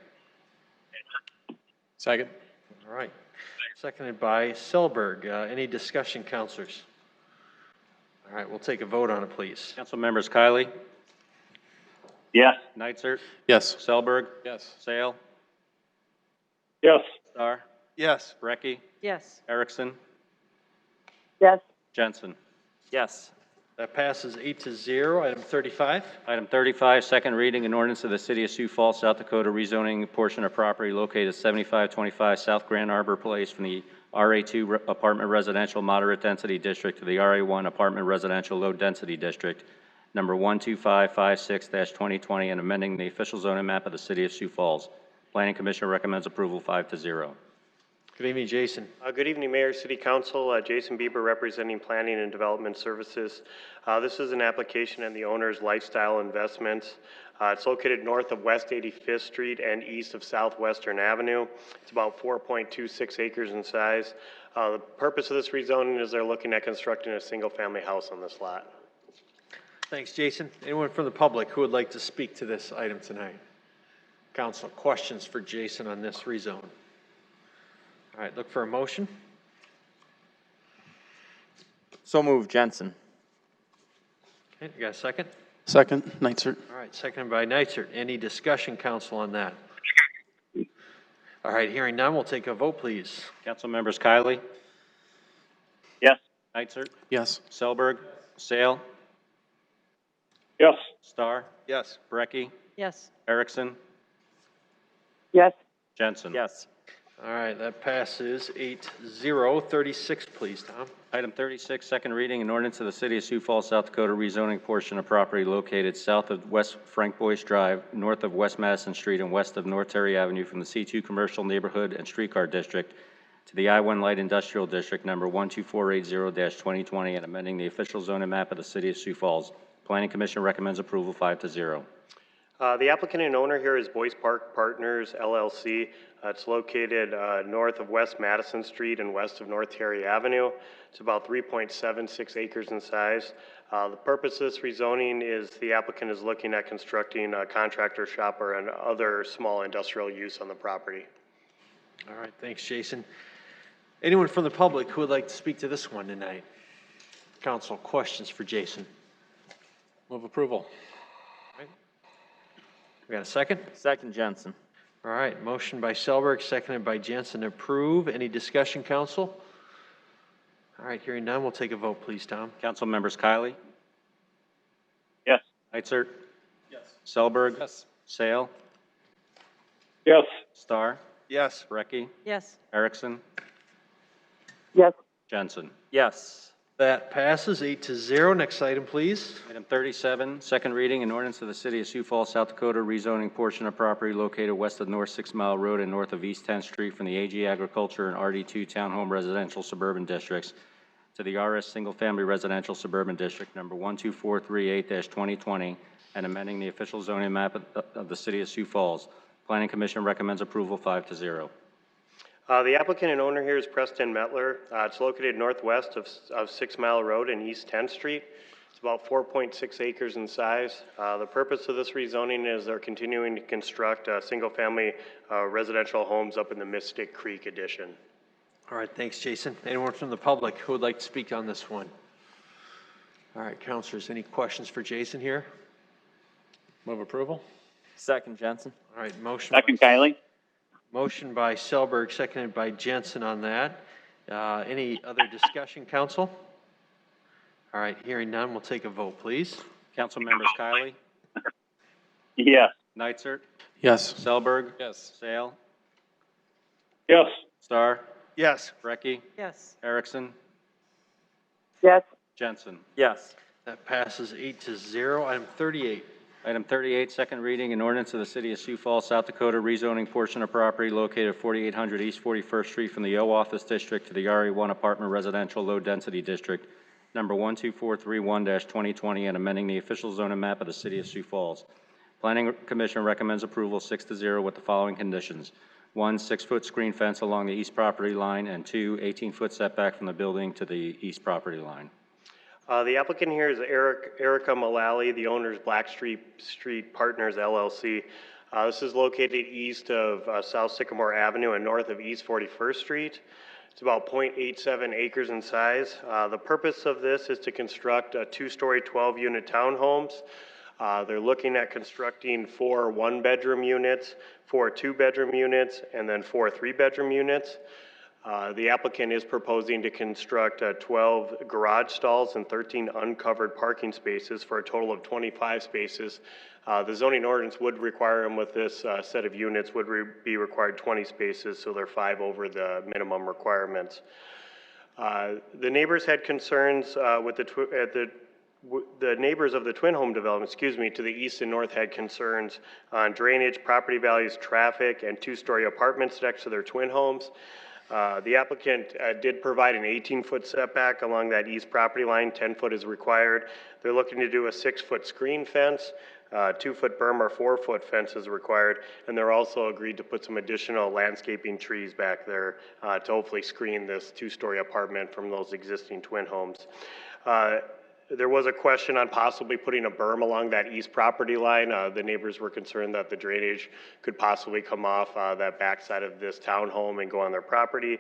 Second. All right. Seconded by Selberg. Any discussion, councilors? All right, we'll take a vote on it, please. Council members Kylie, Yes. Nitzert, Yes. Selberg, Yes. Sale, Yes. Starr, Yes. Brecky, Yes. Erickson, Yes. Jensen. Yes. That passes 8-0. Item 35. Item 35, second reading, an ordinance of the City of Sioux Falls, South Dakota, rezoning a portion of property located at 7525 South Grand Arbor Place from the RA2 Apartment Residential Moderate Density District to the RA1 Apartment Residential Low Density District, number 12556-2020, and amending the official zoning map of the City of Sioux Falls. Planning Commission recommends approval 5-0. Good evening, Jason. Good evening, Mayor, City Council. Jason Bieber representing Planning and Development Services. This is an application in the owner's Lifestyle Investments. It's located north of West 85th Street and east of Southwestern Avenue. It's about 4.26 acres in size. The purpose of this rezoning is they're looking at constructing a single-family house on this lot. Thanks, Jason. Anyone from the public who would like to speak to this item tonight? Council, questions for Jason on this rezone? All right, look for a motion. So moved, Jensen. Okay, you got a second? Second, Nitzert. All right, seconded by Nitzert. Any discussion, council, on that? All right, hearing none, we'll take a vote, please. Council members Kylie, Yes. Nitzert, Yes. Selberg, Sale, Yes. Starr, Yes. Brecky, Yes. Erickson, Yes. Jensen. Yes. All right, that passes 8-0. 36, please, Tom. Item 36, second reading, an ordinance of the City of Sioux Falls, South Dakota, rezoning portion of property located south of West Frank Boyce Drive, north of West Madison Street, and west of North Terry Avenue from the C2 Commercial Neighborhood and Streetcar District to the I-1 Light Industrial District, number 12480-2020, and amending the official zoning map of the City of Sioux Falls. Planning Commission recommends approval 5-0. The applicant and owner here is Boyce Park Partners, LLC. It's located north of West Madison Street and west of North Terry Avenue. It's about 3.76 acres in size. The purpose of this rezoning is the applicant is looking at constructing a contractor shop or an other small industrial use on the property. All right, thanks, Jason. Anyone from the public who would like to speak to this one tonight? Council, questions for Jason? Move approval. We got a second? Second, Jensen. All right, motion by Selberg, seconded by Jensen, approve. Any discussion, council? All right, hearing none, we'll take a vote, please, Tom. Council members Kylie, Yes. Nitzert, yes. Selberg, Yes. Sale, Yes. Starr, Yes. Brecky, Yes. Erickson, Yes. Jensen. Yes. That passes 8-0. Next item, please. Item 37, second reading, an ordinance of the City of Sioux Falls, South Dakota, rezoning portion of property located west of North 6 Mile Road and north of East 10th Street from the AG Agriculture and RD2 Townhome Residential Suburban Districts to the RS Single Family Residential Suburban District, number 12438-2020, and amending the official zoning map of the City of Sioux Falls. Planning Commission recommends approval 5-0. The applicant and owner here is Preston Metler. It's located northwest of 6 Mile Road and East 10th Street. It's about 4.6 acres in size. The purpose of this rezoning is they're continuing to construct single-family residential homes up in the Mystic Creek addition. All right, thanks, Jason. Anyone from the public who would like to speak on this one? All right, councilors, any questions for Jason here? Move approval. Second, Jensen. All right, motion. Second, Kylie. Motion by Selberg, seconded by Jensen on that. Any other discussion, council? All right, hearing none, we'll take a vote, please. Council members Kylie, Yes. Nitzert, Yes. Selberg, Yes. Sale, Yes. Starr, Yes. Brecky, Yes. Erickson, Yes. Jensen. Yes. That passes 8-0. Item 38. Item 38, second reading, an ordinance of the City of Sioux Falls, South Dakota, rezoning portion of property located at 4800 East 41st Street from the O Office District to the RE1 Apartment Residential Low Density District, number 12431-2020, and amending the official zoning map of the City of Sioux Falls. Planning Commission recommends approval 6-0 with the following conditions. 1, 6-foot screen fence along the east property line, and 2, 18-foot setback from the building to the east property line. The applicant here is Erica Mullally, the owner's Blackstreet Street Partners LLC. This is located east of South Sycamore Avenue and north of East 41st Street. It's about 0.87 acres in size. The purpose of this is to construct a 2-story 12-unit townhomes. They're looking at constructing 4 1-bedroom units, 4 2-bedroom units, and then 4 3-bedroom units. The applicant is proposing to construct 12 garage stalls and 13 uncovered parking spaces for a total of 25 spaces. The zoning ordinance would require them with this set of units would be required 20 spaces, so they're 5 over the minimum requirements. The neighbors had concerns with the neighbors of the twin home development, to the east and north had concerns on drainage, property values, traffic, and 2-story apartments next to their twin homes. The applicant did provide an 18-foot setback along that east property line. 10 foot is required. They're looking to do a 6-foot screen fence. 2-foot berm or 4-foot fence is required. And they're also agreed to put some additional landscaping trees back there to hopefully screen this 2-story apartment from those existing twin homes. There was a question on possibly putting a berm along that east property line. The neighbors were concerned that the drainage could possibly come off that backside of this townhome and go on their property.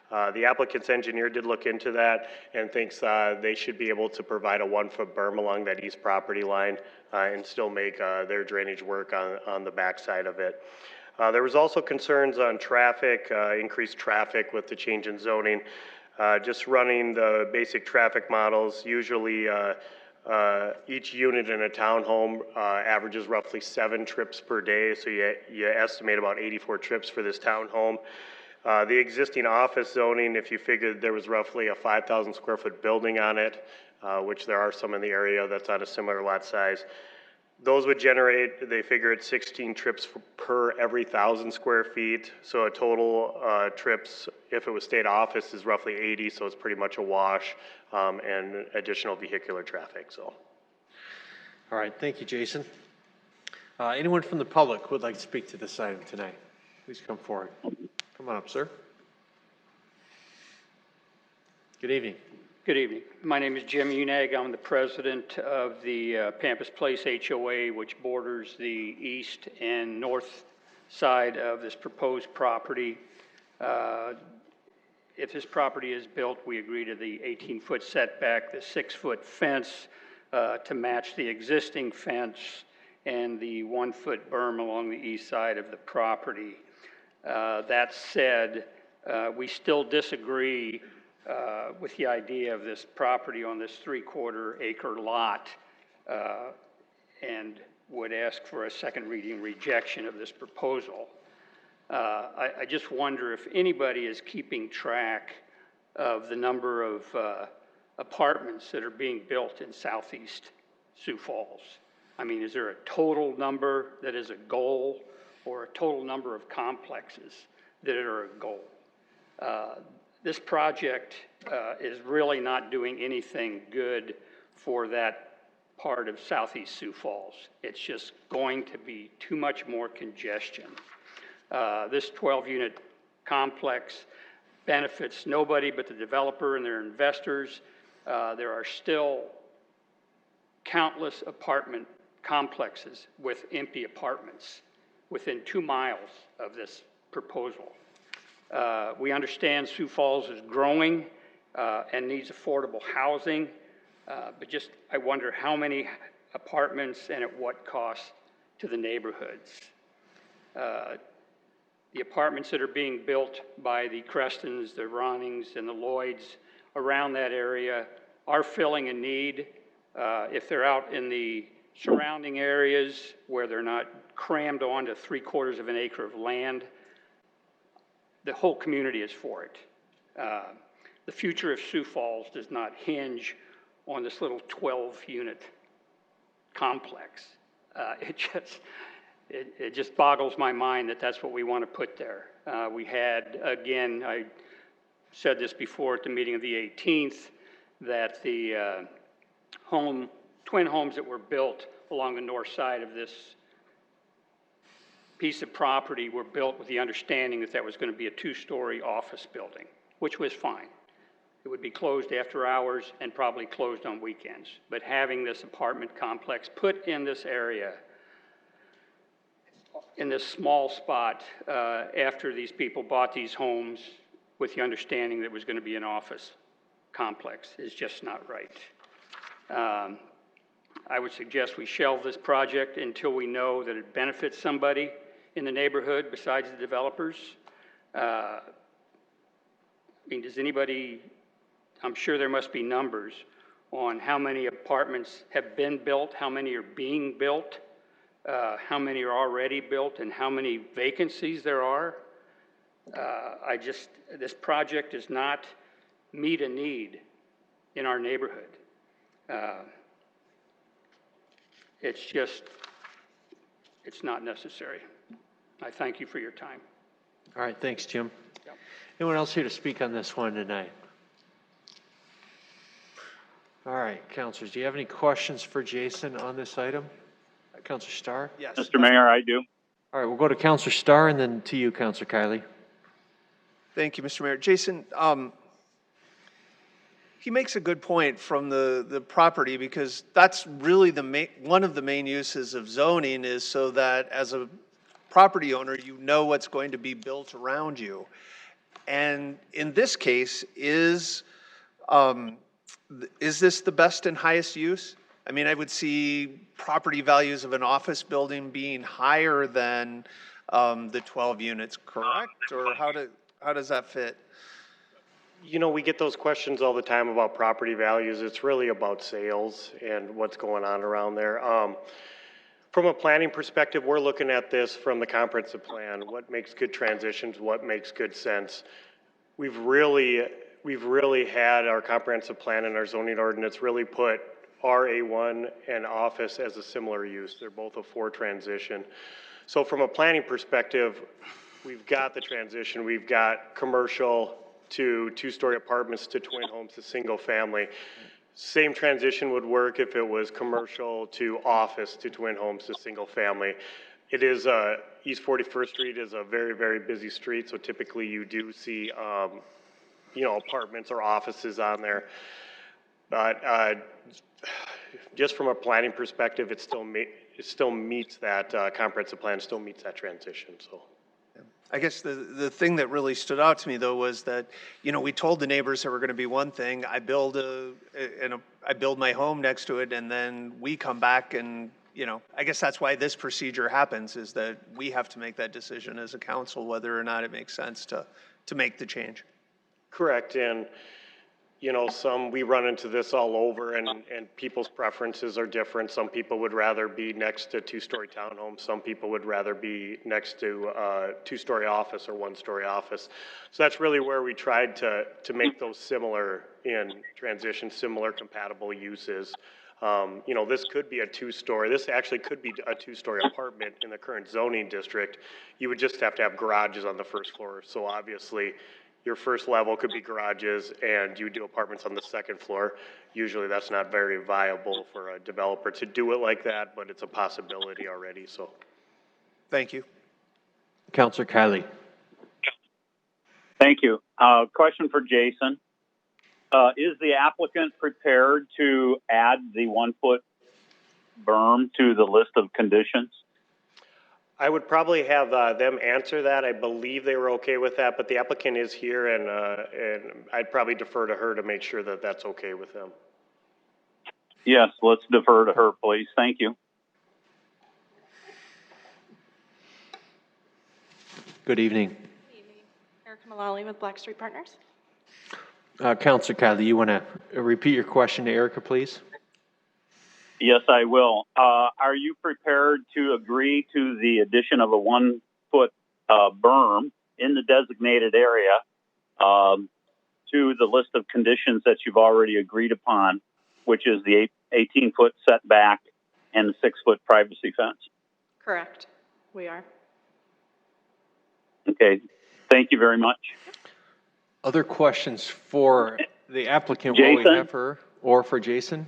The applicant's engineer did look into that and thinks they should be able to provide a 1-foot berm along that east property line and still make their drainage work on the backside of it. There was also concerns on traffic, increased traffic with the change in zoning. Just running the basic traffic models, usually each unit in a townhome averages roughly 7 trips per day, so you estimate about 84 trips for this townhome. The existing office zoning, if you figured there was roughly a 5,000 square foot building on it, which there are some in the area that's on a similar lot size, those would generate, they figure it's 16 trips per every 1,000 square feet. So a total trips, if it was state office, is roughly 80. So it's pretty much a wash and additional vehicular traffic. So. All right, thank you, Jason. Anyone from the public who would like to speak to this item tonight? Please come forward. Come on up, sir. Good evening. Good evening. My name is Jim Unag. I'm the president of the Pampas Place HOA, which borders the east and north side of this proposed property. If this property is built, we agree to the 18-foot setback, the 6-foot fence to match the existing fence, and the 1-foot berm along the east side of the property. That said, we still disagree with the idea of this property on this 3/4 acre lot and would ask for a second reading rejection of this proposal. I just wonder if anybody is keeping track of the number of apartments that are being built in southeast Sioux Falls? I mean, is there a total number that is a goal, or a total number of complexes that are a goal? This project is really not doing anything good for that part of southeast Sioux Falls. It's just going to be too much more congestion. This 12-unit complex benefits nobody but the developer and their investors. There are still countless apartment complexes with empty apartments within 2 miles of this proposal. We understand Sioux Falls is growing and needs affordable housing, but just I wonder how many apartments and at what cost to the neighborhoods. The apartments that are being built by the Crestons, the Ronings, and the Lloyds around that area are filling a need. If they're out in the surrounding areas where they're not crammed onto 3/4 of an acre of land, the whole community is for it. The future of Sioux Falls does not hinge on this little 12-unit complex. It just boggles my mind that that's what we want to put there. We had, again, I said this before at the meeting of the 18th, that the twin homes that were built along the north side of this piece of property were built with the understanding that that was going to be a 2-story office building, which was fine. It would be closed after hours and probably closed on weekends. But having this apartment complex put in this area, in this small spot, after these people bought these homes with the understanding that it was going to be an office complex, is just not right. I would suggest we shelve this project until we know that it benefits somebody in the neighborhood besides the developers. I mean, does anybody, I'm sure there must be numbers on how many apartments have been built, how many are being built, how many are already built, and how many vacancies there are. This project does not meet a need in our neighborhood. It's not necessary. I thank you for your time. All right, thanks, Jim. Yep. Anyone else here to speak on this one tonight? All right, councilors, do you have any questions for Jason on this item? Councilor Starr? Yes. Mr. Mayor, I do. All right, we'll go to Councilor Starr and then to you, Councilor Kiley. Thank you, Mr. Mayor. Jason, he makes a good point from the property, because that's really one of the main uses of zoning, is so that as a property owner, you know what's going to be built around you. And in this case, is this the best and highest use? I mean, I would see property values of an office building being higher than the 12 units, correct? Or how does that fit? You know, we get those questions all the time about property values. It's really about sales and what's going on around there. From a planning perspective, we're looking at this from the comprehensive plan. What makes good transitions? What makes good sense? We've really had our comprehensive plan and our zoning ordinance really put RA1 and office as a similar use. They're both a 4 transition. So from a planning perspective, we've got the transition. We've got commercial to 2-story apartments to twin homes to single family. Same transition would work if it was commercial to office to twin homes to single family. It is, East 41st Street is a very, very busy street, so typically you do see, apartments or offices on there. But just from a planning perspective, it still meets that comprehensive plan, still meets that transition, so. I guess the thing that really stood out to me, though, was that, we told the neighbors there were going to be one thing. I build my home next to it, and then we come back and, I guess that's why this procedure happens, is that we have to make that decision as a council whether or not it makes sense to make the change. Correct, and you know, we run into this all over, and people's preferences are different. Some people would rather be next to two-story townhomes. Some people would rather be next to two-story office or one-story office. So that's really where we tried to make those similar in transition, similar compatible uses. You know, this could be a two-story. This actually could be a two-story apartment in the current zoning district. You would just have to have garages on the first floor. So obviously, your first level could be garages, and you do apartments on the second floor. Usually that's not very viable for a developer to do it like that, but it's a possibility already, so. Thank you. Counselor Kylie. Thank you. Question for Jason. Is the applicant prepared to add the 1-foot berm to the list of conditions? I would probably have them answer that. I believe they were okay with that, but the applicant is here, and I'd probably defer to her to make sure that that's okay with them. Yes, let's defer to her, please. Thank you. Good evening. Erica Mullally with Black Street Partners. Counselor Kylie, you want to repeat your question to Erica, please? Yes, I will. Are you prepared to agree to the addition of a 1-foot berm in the designated area to the list of conditions that you've already agreed upon, which is the 18-foot setback and the 6-foot privacy fence? Correct. We are. Okay. Thank you very much. Other questions for the applicant Jason? while we have her, or for Jason?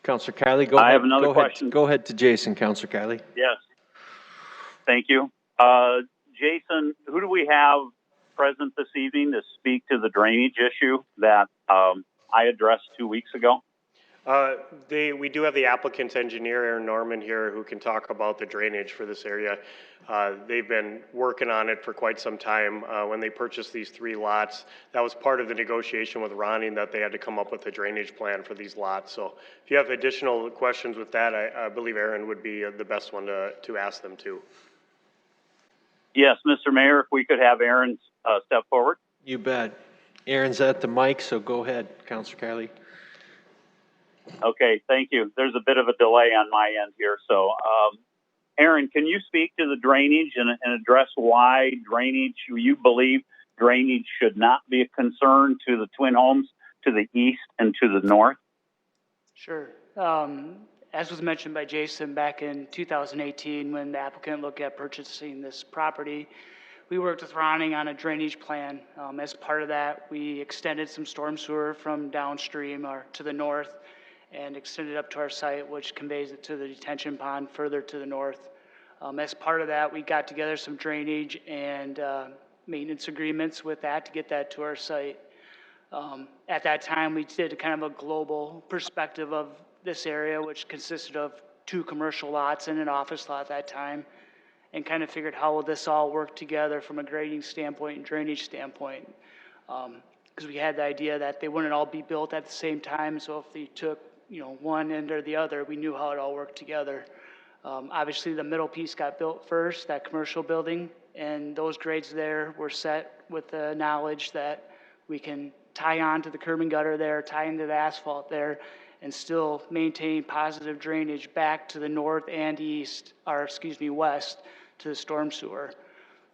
Counselor Kylie, go ahead. I have another question. Go ahead to Jason, Counselor Kylie. Yes. Thank you. Jason, who do we have present this evening to speak to the drainage issue that I addressed 2 weeks ago? We do have the applicant's engineer, Aaron Norman, here who can talk about the drainage for this area. They've been working on it for quite some time. When they purchased these 3 lots, that was part of the negotiation with Ronnie, that they had to come up with a drainage plan for these lots. So if you have additional questions with that, I believe Aaron would be the best one to ask them to. Yes, Mr. Mayor, if we could have Aaron step forward. You bet. Aaron's at the mic, so go ahead, Counselor Kylie. Okay, thank you. There's a bit of a delay on my end here. So, Aaron, can you speak to the drainage and address why you believe drainage should not be a concern to the twin homes to the east and to the north? Sure. As was mentioned by Jason back in 2018, when the applicant looked at purchasing this property, we worked with Ronnie on a drainage plan. As part of that, we extended some storm sewer from downstream or to the north and extended up to our site, which conveys it to the detention pond further to the north. As part of that, we got together some drainage and maintenance agreements with that to get that to our site. At that time, we did kind of a global perspective of this area, which consisted of 2 commercial lots and an office lot at that time, and kind of figured how will this all work together from a grading standpoint and drainage standpoint. Because we had the idea that they wouldn't all be built at the same time, so if they took one end or the other, we knew how it all worked together. Obviously, the middle piece got built first, that commercial building, and those grades there were set with the knowledge that we can tie on to the curb and gutter there, tie into the asphalt there, and still maintain positive drainage back to the north and west to the storm sewer.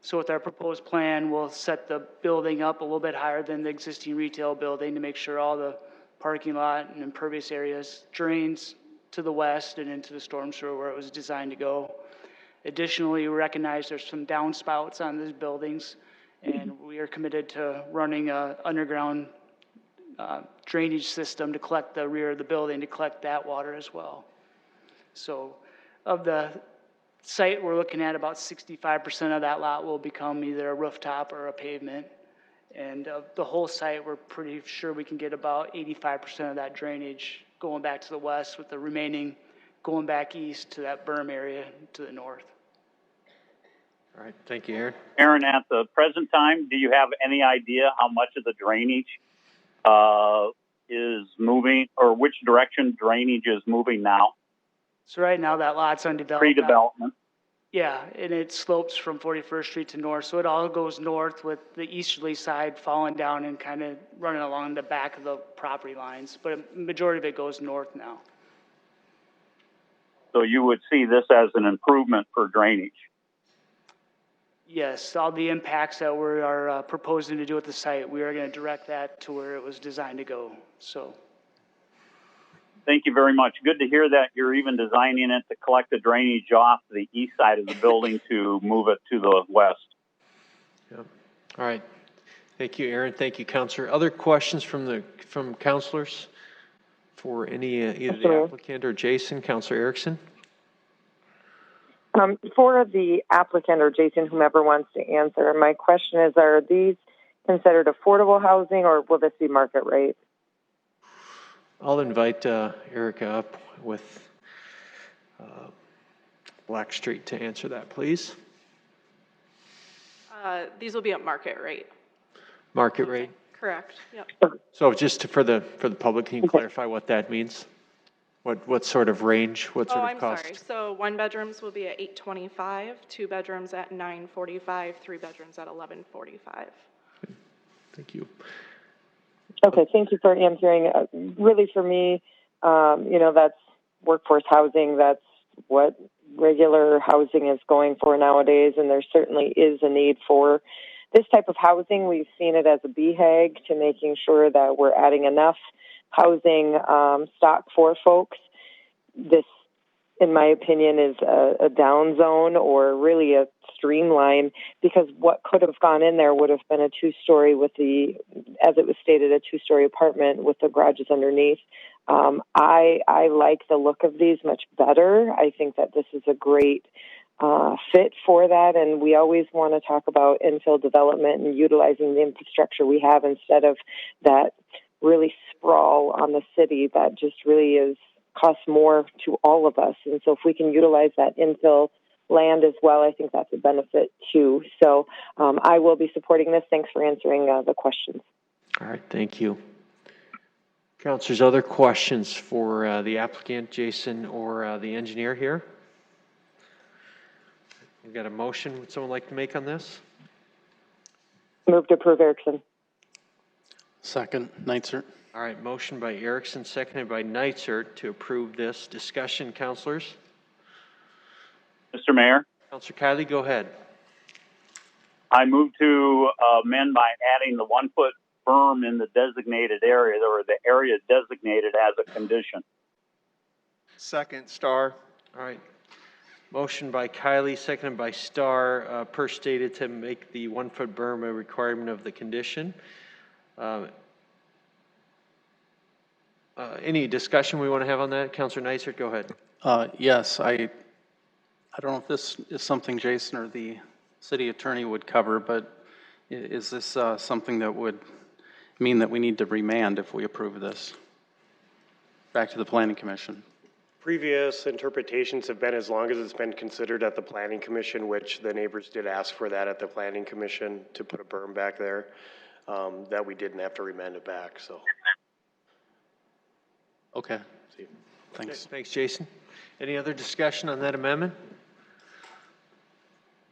So with our proposed plan, we'll set the building up a little bit higher than the existing retail building to make sure all the parking lot and impervious areas drains to the west and into the storm sewer where it was designed to go. Additionally, we recognize there's some downspouts on these buildings, and we are committed to running an underground drainage system to collect the rear of the building, to collect that water as well. So of the site, we're looking at about 65% of that lot will become either a rooftop or a pavement. And of the whole site, we're pretty sure we can get about 85% of that drainage going back to the west, with the remaining going back east to that berm area to the north. All right, thank you, Aaron. Aaron, at the present time, do you have any idea how much of the drainage is moving, or which direction drainage is moving now? So right now that lot's undeveloped. Pre-development. Yeah, and it slopes from 41st Street to north, so it all goes north with the easterly side falling down and kind of running along the back of the property lines, but a majority of it goes north now. So you would see this as an improvement for drainage. Yes, all the impacts that we are proposing to do at the site, we are going to direct that to where it was designed to go, so. Thank you very much. Good to hear that you're even designing it to collect the drainage off the east side of the building to move it to the west. Yep. All right. Thank you, Aaron. Thank you, Counselor. Other questions from counselors for any, either the applicant or Jason? Counselor Erickson? For the applicant or Jason, whomever wants to answer, my question is, are these considered affordable housing or will this be market rate? I'll invite Erica up with Blackstreet to answer that, please. These will be at market rate. Market rate? Correct, yep. So just for the public, can you clarify what that means? What sort of range, what sort of cost? Sorry. So 1 bedrooms will be at $825, 2 bedrooms at $945, 3 bedrooms at $1145. Thank you. Okay, thank you for answering. Really for me, that's workforce housing. That's what regular housing is going for nowadays, and there certainly is a need for this type of housing. We've seen it as a BHAG to making sure that we're adding enough housing stock for folks. This, in my opinion, is a down zone or really a streamline, because what could have gone in there would have been a 2-story with as it was stated, a 2-story apartment with the garages underneath. I like the look of these much better. I think that this is a great fit for that, and we always want to talk about infill development and utilizing the infrastructure we have instead of that really sprawl on the city that just really costs more to all of us. And so if we can utilize that infill land as well, I think that's a benefit too. So I will be supporting this. Thanks for answering the questions. All right, thank you. Councilors, other questions for the applicant, Jason, or the engineer here? We've got a motion. Would someone like to make on this? Move to approve, Erickson. Second, Nitzert. All right, motion by Erickson, seconded by Nitzert to approve this. Discussion, councilors? Mr. Mayor, Councilor Kiley, go ahead. I move to amend by adding the 1-foot berm in the designated area, or the area designated as a condition. Second, Star. All right. Motion by Kiley, seconded by Starr, per stated to make the 1-foot berm a requirement of the condition. Any discussion we want to have on that? Councilor Nitzert, go ahead. Yes, I don't know if this is something Jason or the city attorney would cover, but is this something that would mean that we need to remand if we approve this back to the planning commission? Previous interpretations have been as long as it's been considered at the planning commission, which the neighbors did ask for that at the planning commission to put a berm back there, that we didn't have to remand it back, so. Okay, thanks. Okay, thanks, Jason. Any other discussion on that amendment?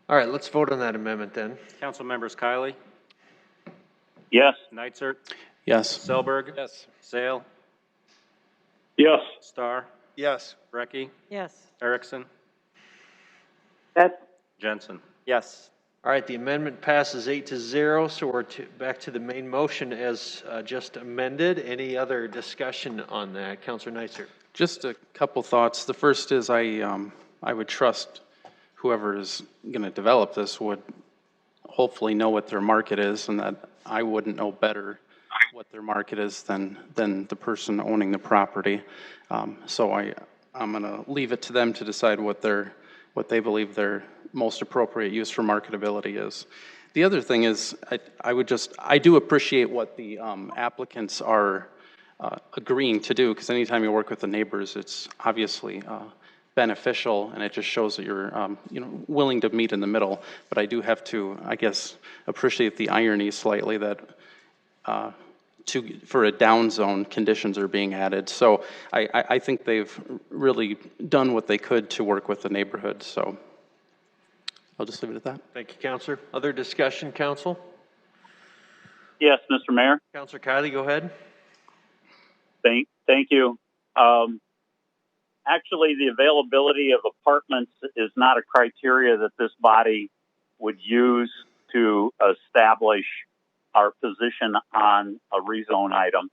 All right, let's vote on that amendment then. Council members Kiley, Yes. Nitzert, Yes. Selberg. Yes. Sale, Yes. Starr, Yes. Brecky, Yes. Erickson, Yes. Jensen. Yes. All right, the amendment passes 8-0, so we're back to the main motion as just amended. Any other discussion on that? Councilor Nitzert. Just a couple thoughts. The first is I would trust whoever is going to develop this would hopefully know what their market is, and that I wouldn't know better what their market is than the person owning the property. So I'm going to leave it to them to decide what they believe their most appropriate use for marketability is. The other thing is, I do appreciate what the applicants are agreeing to do, because anytime you work with the neighbors, it's obviously beneficial, and it just shows that you're willing to meet in the middle. But I do have to, I guess, appreciate the irony slightly that for a down zone, conditions are being added. So I think they've really done what they could to work with the neighborhood. So I'll just leave it at that. Thank you, Counselor. Other discussion, Council? Yes, Mr. Mayor. Counselor Kylie, go ahead. Thank you. Actually, the availability of apartments is not a criteria that this body would use to establish our position on a rezone item.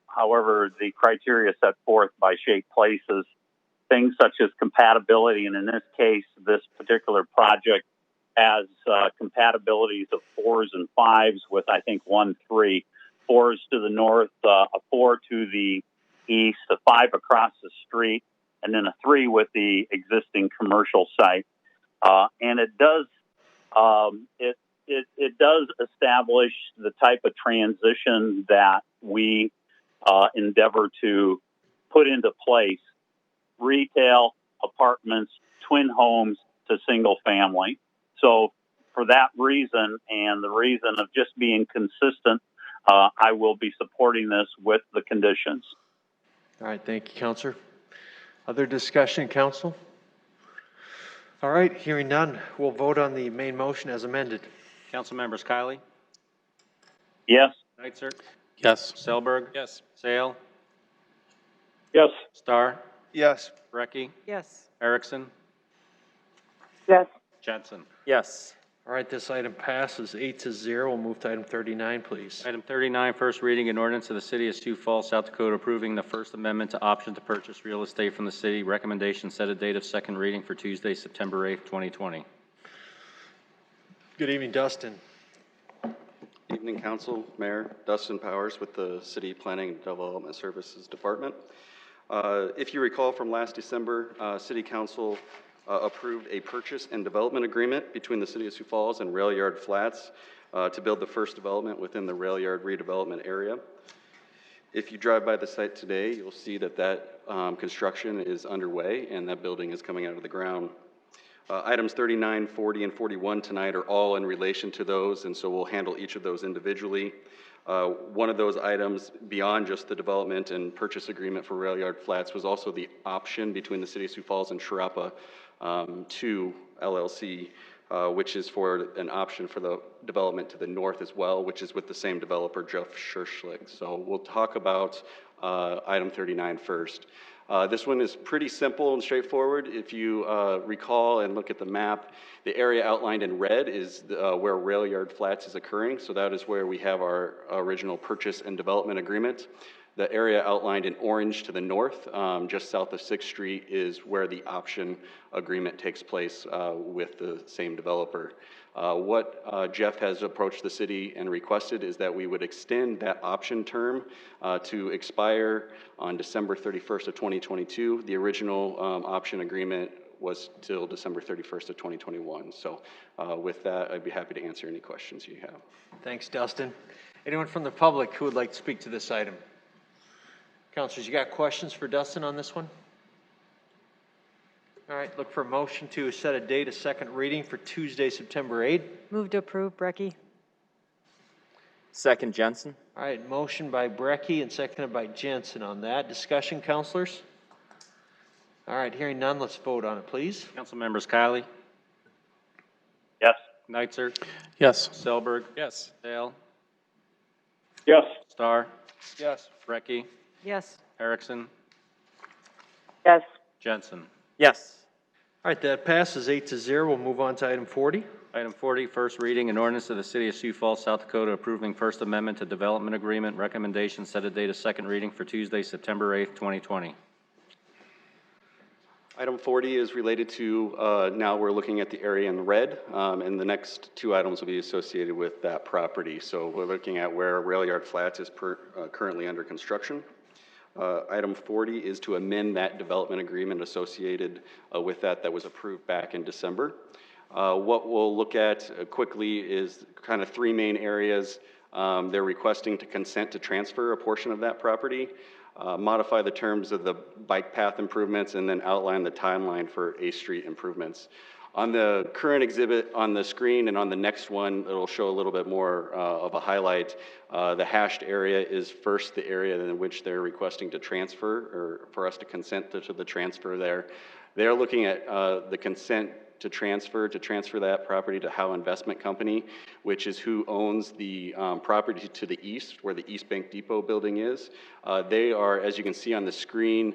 However, the criteria set forth by Shake Places, things such as compatibility, and in this case, this particular project has compatibilities of 4s and 5s with, I think, 1, 3. 4s to the north, a 4 to the east, a 5 across the street, and then a 3 with the existing commercial site. And it does it does establish the type of transition that we endeavor to put into place: retail, apartments, twin homes to single family. So for that reason and the reason of just being consistent, I will be supporting this with the conditions. All right, thank you, Counselor. Other discussion, Council? All right, hearing none, we'll vote on the main motion as amended. Council members Kylie, Yes. Neitzer, Yes. Selberg. Yes. Sale, Yes. Starr, Yes. Brecky, Yes. Erickson, Yes. Jensen. Yes. All right, this item passes 8-0. We'll move to item 39, please. Item 39, first reading, an ordinance of the City of Sioux Falls, South Dakota, approving the First Amendment to option to purchase real estate from the city. Recommendation, set a date of second reading for Tuesday, September 8th, 2020. Good evening, Dustin. Evening, Council, Mayor. Dustin Powers with the City Planning and Development Services Department. If you recall from last December, City Council approved a purchase and development agreement between the City of Sioux Falls and Rail Yard Flats to build the first development within the Rail Yard redevelopment area. If you drive by the site today, you'll see that construction is underway and that building is coming out of the ground. Items 39, 40, and 41 tonight are all in relation to those, and so we'll handle each of those individually. One of those items, beyond just the development and purchase agreement for Rail Yard Flats, was also the option between the City of Sioux Falls and Sharapa 2 LLC, which is for an option for the development to the north as well, which is with the same developer, Jeff Scherschlik. So we'll talk about item 39 first. This one is pretty simple and straightforward. If you recall and look at the map, the area outlined in red is where Rail Yard Flats is occurring. So that is where we have our original purchase and development agreement. The area outlined in orange to the north, just south of 6th Street, is where the option agreement takes place with the same developer. What Jeff has approached the city and requested is that we would extend that option term to expire on December 31st of 2022. The original option agreement was till December 31st of 2021. So with that, I'd be happy to answer any questions you have. Thanks, Dustin. Anyone from the public who would like to speak to this item? Councilors, you got questions for Dustin on this one? All right, look for a motion to set a date, a second reading for Tuesday, September 8th. Move to approve, Brecky. Second, Jensen. All right, motion by Brecky and seconded by Jensen on that. Discussion, councilors? All right, hearing none, let's vote on it, please. Council members Kylie, Yes. Neitzer, Yes. Selberg. Yes. Sale, Yes. Starr, Yes. Brecky, Yes. Erickson, Yes. Jensen. Yes. All right, that passes 8-0. We'll move on to item 40. Item 40, first reading, an ordinance of the City of Sioux Falls, South Dakota, approving First Amendment to Development Agreement. Recommendation, set a date of second reading for Tuesday, September 8th, 2020. Item 40 is related to, now we're looking at the area in red, and the next two items will be associated with that property. So we're looking at where Rail Yard Flats is currently under construction. Item 40 is to amend that development agreement associated with that was approved back in December. What we'll look at quickly is kind of three main areas. They're requesting to consent to transfer a portion of that property, modify the terms of the bike path improvements, and then outline the timeline for A Street improvements. On the current exhibit on the screen and on the next one, it'll show a little bit more of a highlight. The hashed area is first the area in which they're requesting to transfer, or for us to consent to the transfer there. They're looking at the consent to transfer that property to Howe Investment Company, which is who owns the property to the east, where the East Bank Depot building is. They are, as you can see on the screen,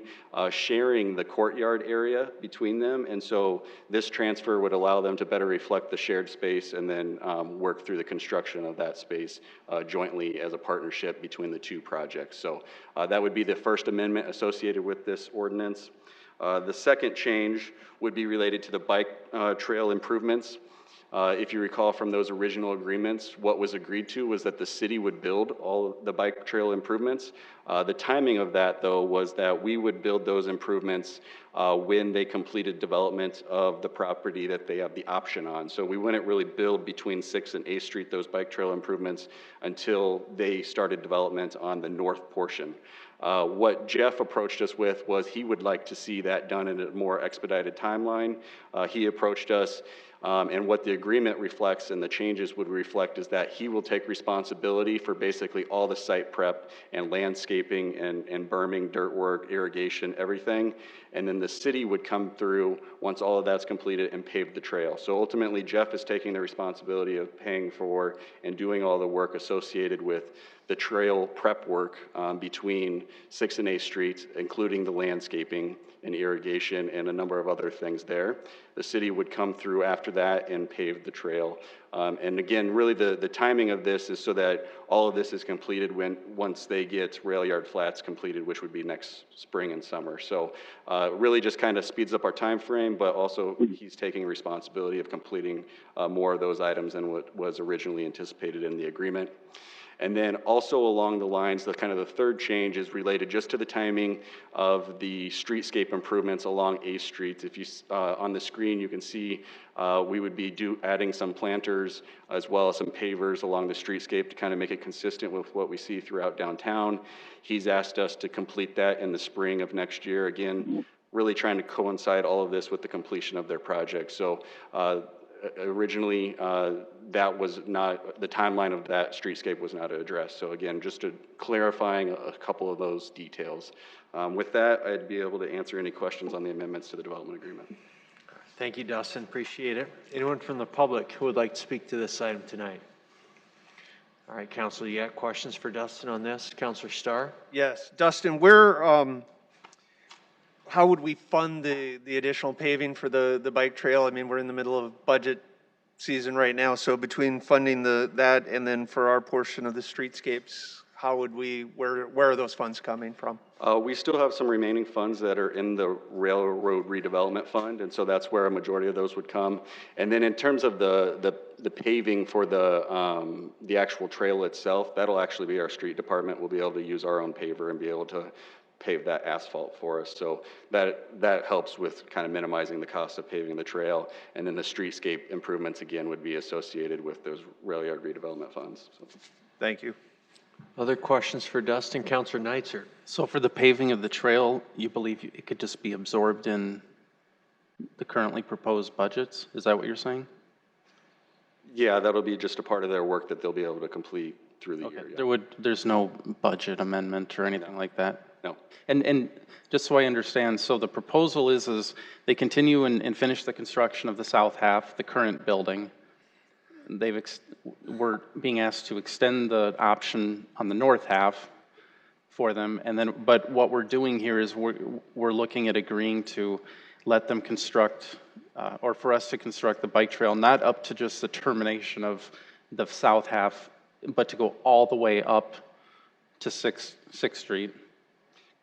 sharing the courtyard area between them, and so this transfer would allow them to better reflect the shared space and then work through the construction of that space jointly as a partnership between the two projects. So that would be the first amendment associated with this ordinance. The second change would be related to the bike trail improvements. If you recall from those original agreements, what was agreed to was that the city would build all of the bike trail improvements. The timing of that, though, was that we would build those improvements when they completed development of the property that they have the option on. So we wouldn't really build between 6th and 8th Street those bike trail improvements until they started development on the north portion. What Jeff approached us with was he would like to see that done in a more expedited timeline. He approached us, and what the agreement reflects and the changes would reflect is that he will take responsibility for basically all the site prep and landscaping and berming, dirt work, irrigation, everything. And then the city would come through once all of that's completed and pave the trail. So ultimately, Jeff is taking the responsibility of paying for and doing all the work associated with the trail prep work between 6th and 8th Streets, including the landscaping and irrigation and a number of other things there. The city would come through after that and pave the trail. And again, really the timing of this is so that all of this is completed once they get Rail Yard Flats completed, which would be next spring and summer. So really just kind of speeds up our time frame, but also he's taking responsibility of completing more of those items than what was originally anticipated in the agreement. And then also along the lines, the kind of the third change is related just to the timing of the streetscape improvements along 8th Street. If you, on the screen, you can see we would be adding some planters as well as some pavers along the streetscape to kind of make it consistent with what we see throughout downtown. He's asked us to complete that in the spring of next year. Again, really trying to coincide all of this with the completion of their project. So originally, that was not, the timeline of that streetscape was not addressed. So again, just clarifying a couple of those details. With that, I'd be able to answer any questions on the amendments to the development agreement. Thank you, Dustin. Appreciate it. Anyone from the public who would like to speak to this item tonight? All right, Council, you got questions for Dustin on this? Councilor Starr? Yes, Dustin, how would we fund the additional paving for the bike trail? I mean, we're in the middle of budget season right now, so between funding that and then for our portion of the streetscapes, how would where are those funds coming from? We still have some remaining funds that are in the Railroad Redevelopment Fund, and so that's where a majority of those would come. And then in terms of the paving for the actual trail itself, that'll actually be our street department. We'll be able to use our own paver and be able to pave that asphalt for us. So that helps with kind of minimizing the cost of paving the trail. And then the streetscape improvements, again, would be associated with those rail yard redevelopment funds. So. Thank you. Other questions for Dustin? Councilor Neitzer. So for the paving of the trail, you believe it could just be absorbed in the currently proposed budgets? Is that what you're saying? Yeah, that'll be just a part of their work that they'll be able to complete through the year. Yeah. There's no budget amendment or anything like that? No. And just so I understand, so the proposal is they continue and finish the construction of the south half, the current building. We're being asked to extend the option on the north half for them, and then, but what we're doing here is we're looking at agreeing to let them construct, or for us to construct the bike trail, not up to just the termination of the south half, but to go all the way up to 6th Street.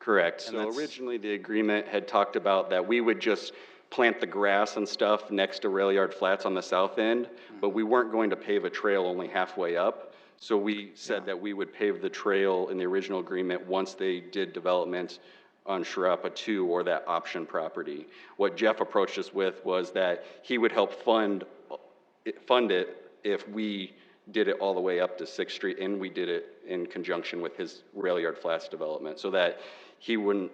Correct. So originally the agreement had talked about that we would just plant the grass and stuff next to Rail Yard Flats on the south end, but we weren't going to pave a trail only halfway up. So we said that we would pave the trail in the original agreement once they did development on Sharapa 2 or that option property. What Jeff approached us with was that he would help fund it if we did it all the way up to 6th Street and we did it in conjunction with his Rail Yard Flats development, so that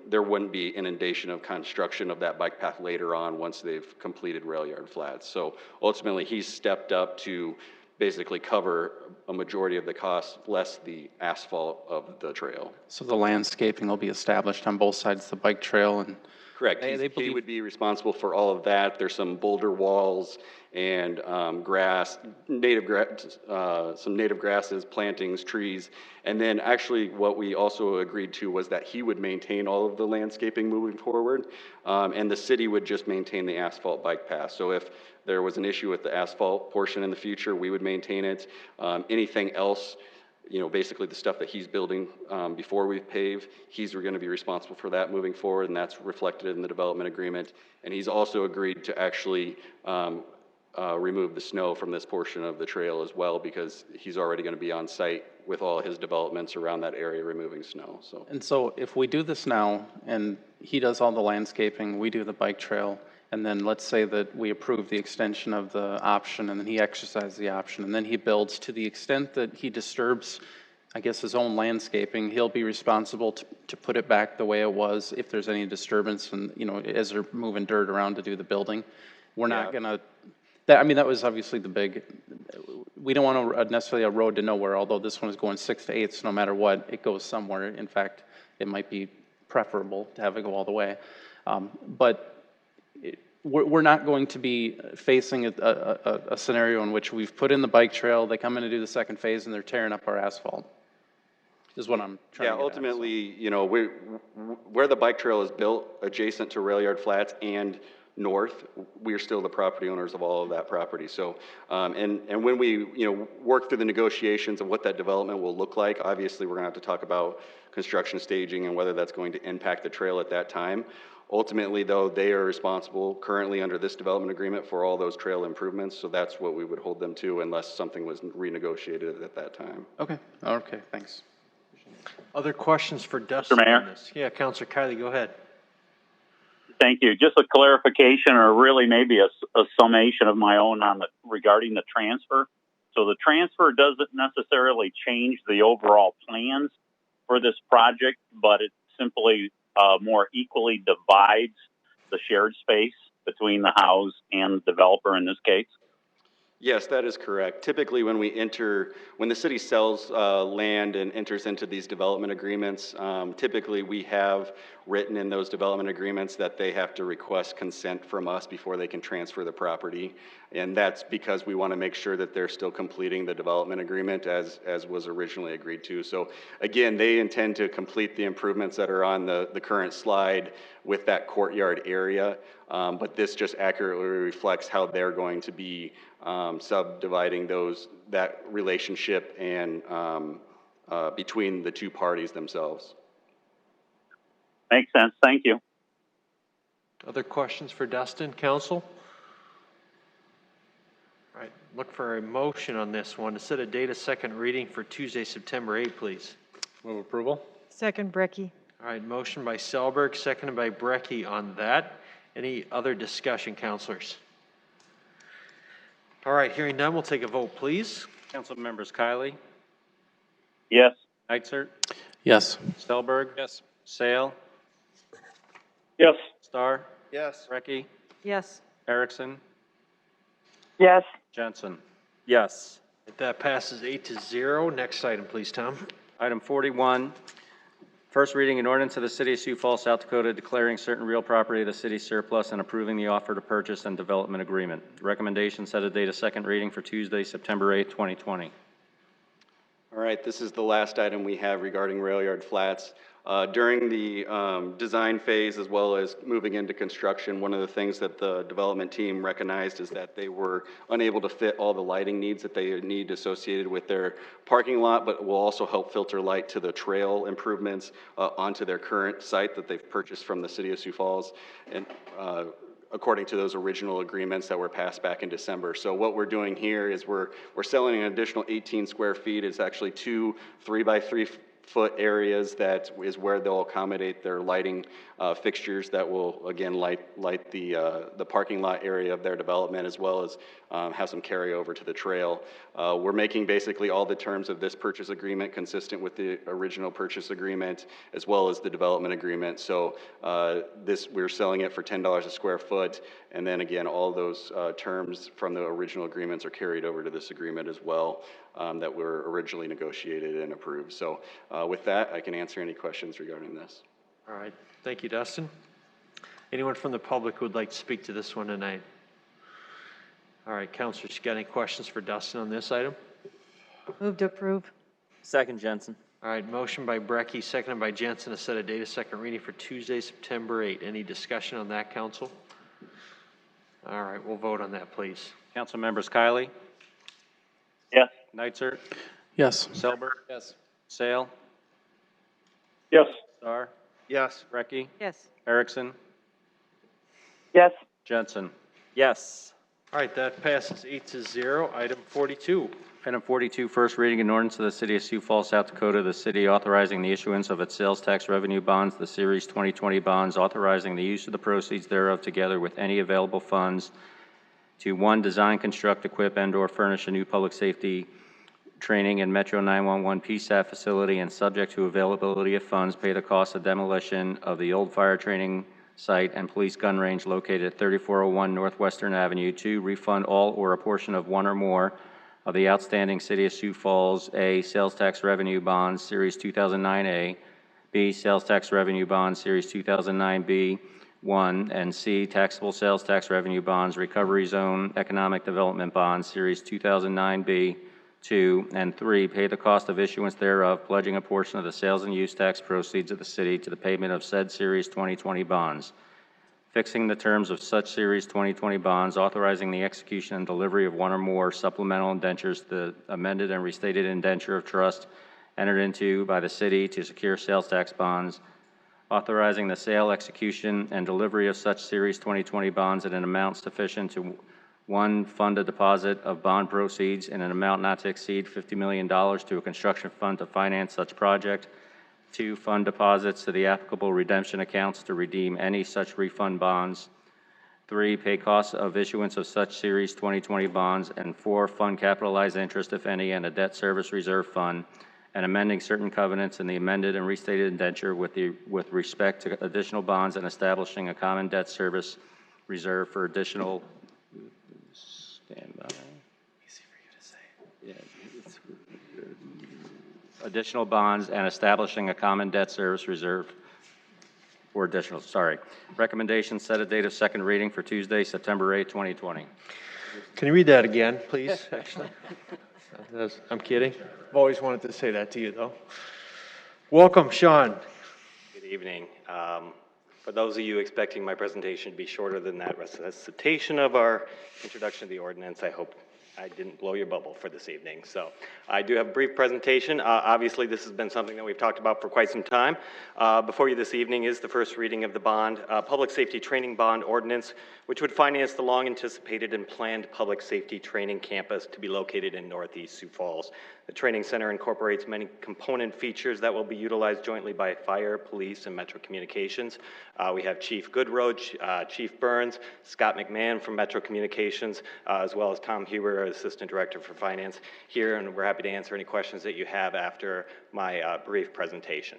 there wouldn't be inundation of construction of that bike path later on once they've completed Rail Yard Flats. So ultimately he's stepped up to basically cover a majority of the cost, less the asphalt of the trail. So the landscaping will be established on both sides of the bike trail and Correct. He would be responsible for all of that. There's some boulder walls and grass, some native grasses, plantings, trees. And then actually what we also agreed to was that he would maintain all of the landscaping moving forward, and the city would just maintain the asphalt bike path. So if there was an issue with the asphalt portion in the future, we would maintain it. Anything else, basically the stuff that he's building before we pave, he's going to be responsible for that moving forward, and that's reflected in the development agreement. And he's also agreed to actually remove the snow from this portion of the trail as well, because he's already going to be on site with all his developments around that area removing snow. And so if we do this now, and he does all the landscaping, we do the bike trail, and then let's say that we approve the extension of the option, and then he exercises the option, and then he builds, to the extent that he disturbs, I guess, his own landscaping, he'll be responsible to put it back the way it was if there's any disturbance, and, as they're moving dirt around to do the building. We're not gonna, that was obviously the big, we don't want necessarily a road to nowhere, although this one is going 6 to 8, so no matter what, it goes somewhere. In fact, it might be preferable to have it go all the way. But we're not going to be facing a scenario in which we've put in the bike trail, they come in to do the second phase, and they're tearing up our asphalt, is what I'm trying to get ultimately, where the bike trail is built adjacent to Rail Yard Flats and north, we're still the property owners of all of that property. So, and when we, work through the negotiations of what that development will look like, obviously we're gonna have to talk about construction staging and whether that's going to impact the trail at that time. Ultimately, though, they are responsible currently under this development agreement for all those trail improvements, so that's what we would hold them to unless something was renegotiated at that time. Okay, thanks. Other questions for Dustin Mr. Mayor? on this? Yeah, Councilor Kylie, go ahead. Thank you. Just a clarification, or really maybe a summation of my own regarding the transfer. So the transfer doesn't necessarily change the overall plans for this project, but it simply more equally divides the shared space between the house and the developer in this case. Yes, that is correct. Typically, when the city sells land and enters into these development agreements, typically we have written in those development agreements that they have to request consent from us before they can transfer the property. And that's because we want to make sure that they're still completing the development agreement as was originally agreed to. So again, they intend to complete the improvements that are on the current slide with that courtyard area. But this just accurately reflects how they're going to be subdividing that relationship and between the two parties themselves. Makes sense. Thank you. Other questions for Dustin, council? All right, look for a motion on this one to set a date of second reading for Tuesday, September 8th, please. Move approval. Second, Brecky. All right, motion by Selberg, seconded by Brecky on that. Any other discussion, councilors? All right, hearing none, we'll take a vote, please. Council members Kylie, Yes. Eitzert, Yes. Stelberg. Yes. Sale, Yes. Starr, Yes. Brecky, Yes. Erickson, Yes. Jensen. Yes. That passes 8-0. Next item, please, Tom. Item 41, first reading an ordinance of the City of Sioux Falls, South Dakota declaring certain real property of the city surplus and approving the offer to purchase and development agreement. Recommendation set a date of second reading for Tuesday, September 8th, 2020. All right, this is the last item we have regarding Rail Yard Flats. During the design phase, as well as moving into construction, one of the things that the development team recognized is that they were unable to fit all the lighting needs that they need associated with their parking lot, but will also help filter light to the trail improvements onto their current site that they've purchased from the City of Sioux Falls, and according to those original agreements that were passed back in December. So what we're doing here is we're selling an additional 18 square feet. It's actually 2 3x3 foot areas that is where they'll accommodate their lighting fixtures that will again light the parking lot area of their development, as well as have some carryover to the trail. We're making basically all the terms of this purchase agreement consistent with the original purchase agreement, as well as the development agreement. So we're selling it for $10 a square foot, and then again all those terms from the original agreements are carried over to this agreement as well, that were originally negotiated and approved. So with that, I can answer any questions regarding this. All right, thank you, Dustin. Anyone from the public who would like to speak to this one tonight? All right, councilors, you got any questions for Dustin on this item? Move to approve. Second, Jensen. All right, motion by Brecky, seconded by Jensen to set a date of second reading for Tuesday, September 8. Any discussion on that, council? All right, we'll vote on that, please. Council members Kylie, Yes. Neitzer, Yes. Selber, Yes. Sale, Yes. Star, Yes. Brecky, Yes. Erickson, Yes. Jensen. Yes. All right, that passes 8-0. Item 42. Item 42, first reading an ordinance of the City of Sioux Falls, South Dakota, the city authorizing the issuance of its sales tax revenue bonds, the Series 2020 bonds, authorizing the use of the proceeds thereof together with any available funds to, one, design, construct, equip, and/or furnish a new public safety training and Metro 911 PSAF facility, and subject to availability of funds, pay the cost of demolition of the old fire training site and police gun range located at 3401 Northwestern Avenue. Two, refund all or a portion of one or more of the outstanding City of Sioux Falls, A, sales tax revenue bonds, Series 2009A, B, sales tax revenue bonds, Series 2009B, 1, and C, taxable sales tax revenue bonds, recovery zone economic development bonds, Series 2009B, 2, and 3, pay the cost of issuance thereof, pledging a portion of the sales and use tax proceeds of the city to the payment of said Series 2020 bonds, fixing the terms of such Series 2020 bonds, authorizing the execution and delivery of one or more supplemental indentures, the amended and restated indenture of trust entered into by the city to secure sales tax bonds, authorizing the sale, execution, and delivery of such Series 2020 bonds at an amount sufficient to, one, fund a deposit of bond proceeds in an amount not to exceed $50 million to a construction fund to finance such project. 2, fund deposits to the applicable redemption accounts to redeem any such refund bonds. 3, pay costs of issuance of such Series 2020 bonds. And 4, fund capitalized interest, if any, and a debt service reserve fund, and amending certain covenants in the amended and restated indenture with respect to additional bonds and establishing a common debt service reserve for additional, stand by. Easy for you to say. Yeah. Additional bonds and establishing a common debt service reserve for additional, Recommendation, set a date of second reading for Tuesday, September 8, 2020. Can you read that again, please, actually? I'm kidding. I've always wanted to say that to you, though. Welcome, Sean. Good evening. For those of you expecting my presentation to be shorter than that recitation of our introduction to the ordinance, I hope I didn't blow your bubble for this evening. So I do have a brief presentation. Obviously, this has been something that we've talked about for quite some time. Before you this evening is the first reading of the bond, Public Safety Training Bond Ordinance, which would finance the long-anticipated and planned public safety training campus to be located in Northeast Sioux Falls. The training center incorporates many component features that will be utilized jointly by fire, police, and Metro Communications. We have Chief Goodroad, Chief Burns, Scott McMahon from Metro Communications, as well as Tom Huber, Assistant Director for Finance here, and we're happy to answer any questions that you have after my brief presentation.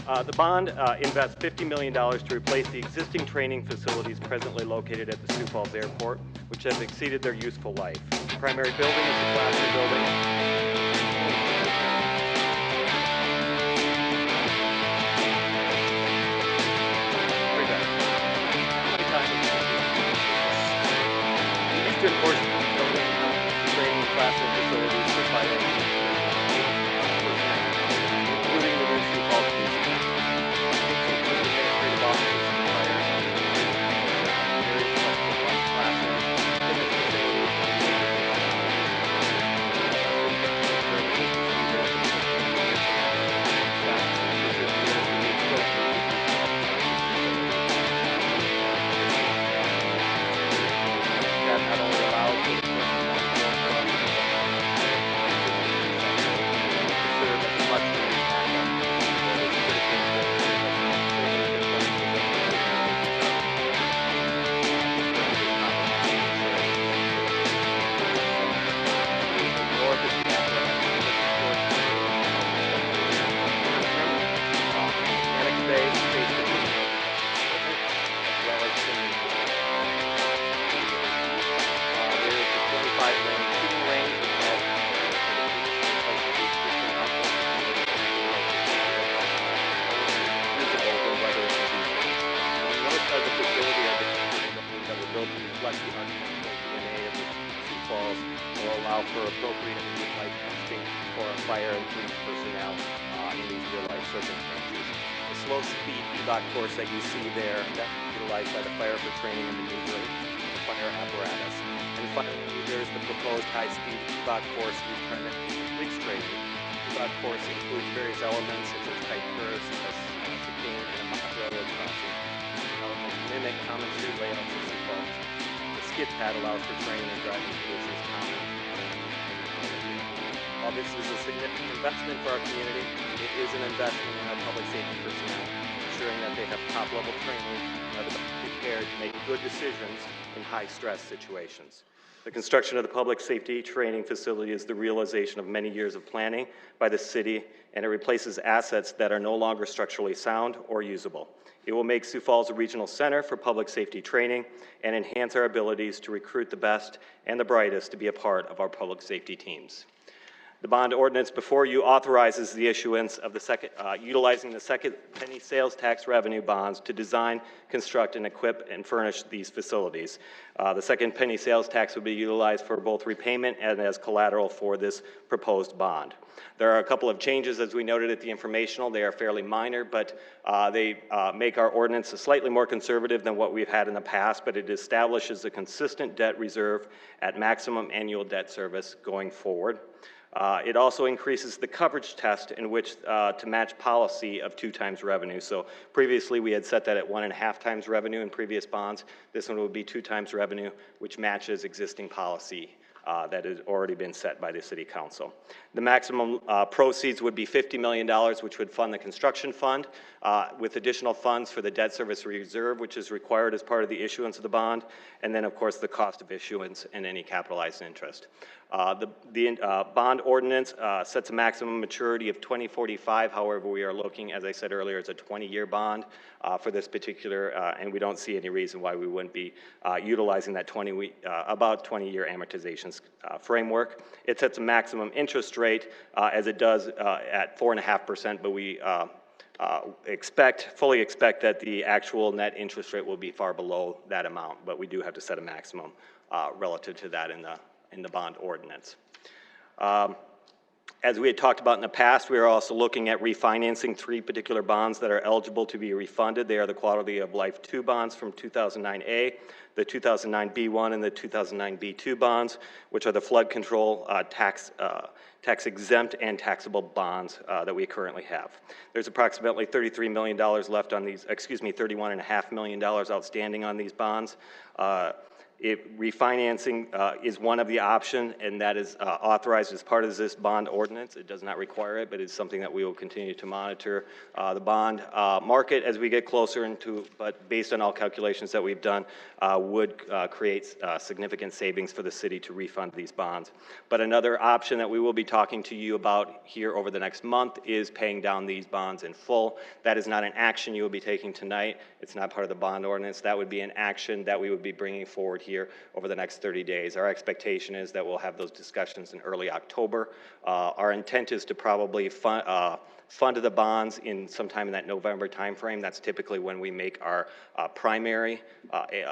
The bond invests $50 million to replace the existing training facilities presently located at the Sioux Falls Airport, which have exceeded their useful life. The primary building is the classroom building. The eastern portion of the building, training classroom facilities for fire, including the new Sioux Falls Police Academy. Administrative offices and fire, various flexible classrooms, fitness facilities, that not only allows Falls and will allow for appropriate life testing for our fire and police personnel in these real-life circumstances. The slow-speed EVOC course that you see there, that's utilized by the fire for training and maneuvering the fire apparatus. And finally, there's the proposed high-speed EVOC course we term it police training. EVOC course includes various elements such as tight curves, chicane, and a mock railroad crossing. Mimic common street layouts of Sioux Falls. The skid pad allows for training and driving conditions common. While this is a significant investment for our community, it is an investment in our public safety personnel, ensuring that they have top-level training and are prepared to make good decisions in high-stress situations. The construction of the public safety training facility is the realization of many years of planning by the city, and it replaces assets that are no longer structurally sound or usable. It will make Sioux Falls a regional center for public safety training and enhance our abilities to recruit the best and the brightest to be a part of our public safety teams. The bond ordinance before you authorizes the issuance of utilizing the second penny sales tax revenue bonds to design, construct, and equip and furnish these facilities. The second penny sales tax would be utilized for both repayment and as collateral for this proposed bond. There are a couple of changes, as we noted at the informational. They are fairly minor, but they make our ordinance slightly more conservative than what we've had in the past, but it establishes a consistent debt reserve at maximum annual debt service going forward. It also increases the coverage test in which to match policy of 2 times revenue. So previously we had set that at 1.5 times revenue in previous bonds. This one would be 2 times revenue, which matches existing policy that has already been set by the City Council. The maximum proceeds would be $50 million, which would fund the construction fund, with additional funds for the debt service reserve, which is required as part of the issuance of the bond, and then, of course, the cost of issuance and any capitalized interest. The bond ordinance sets a maximum maturity of 2045. However, we are looking, as I said earlier, it's a 20-year bond for this particular, and we don't see any reason why we wouldn't be utilizing that about 20-year amortization framework. It sets a maximum interest rate as it does at 4.5%, but we fully expect that the actual net interest rate will be far below that amount, but we do have to set a maximum relative to that in the bond ordinance. As we had talked about in the past, we are also looking at refinancing 3 particular bonds that are eligible to be refunded. They are the Quality of Life 2 bonds from 2009A, the 2009B1, and the 2009B2 bonds, which are the flood control tax exempt and taxable bonds that we currently have. There's approximately $33 million left on these, $31.5 million outstanding on these bonds. Refinancing is one of the options, and that is authorized as part of this bond ordinance. It does not require it, but it's something that we will continue to monitor. The bond market as we get closer into, but based on all calculations that we've done, would create significant savings for the city to refund these bonds. But another option that we will be talking to you about here over the next month is paying down these bonds in full. That is not an action you will be taking tonight. It's not part of the bond ordinance. That would be an action that we would be bringing forward here over the next 30 days. Our expectation is that we'll have those discussions in early October. Our intent is to probably fund the bonds in sometime in that November timeframe. That's typically when we make our primary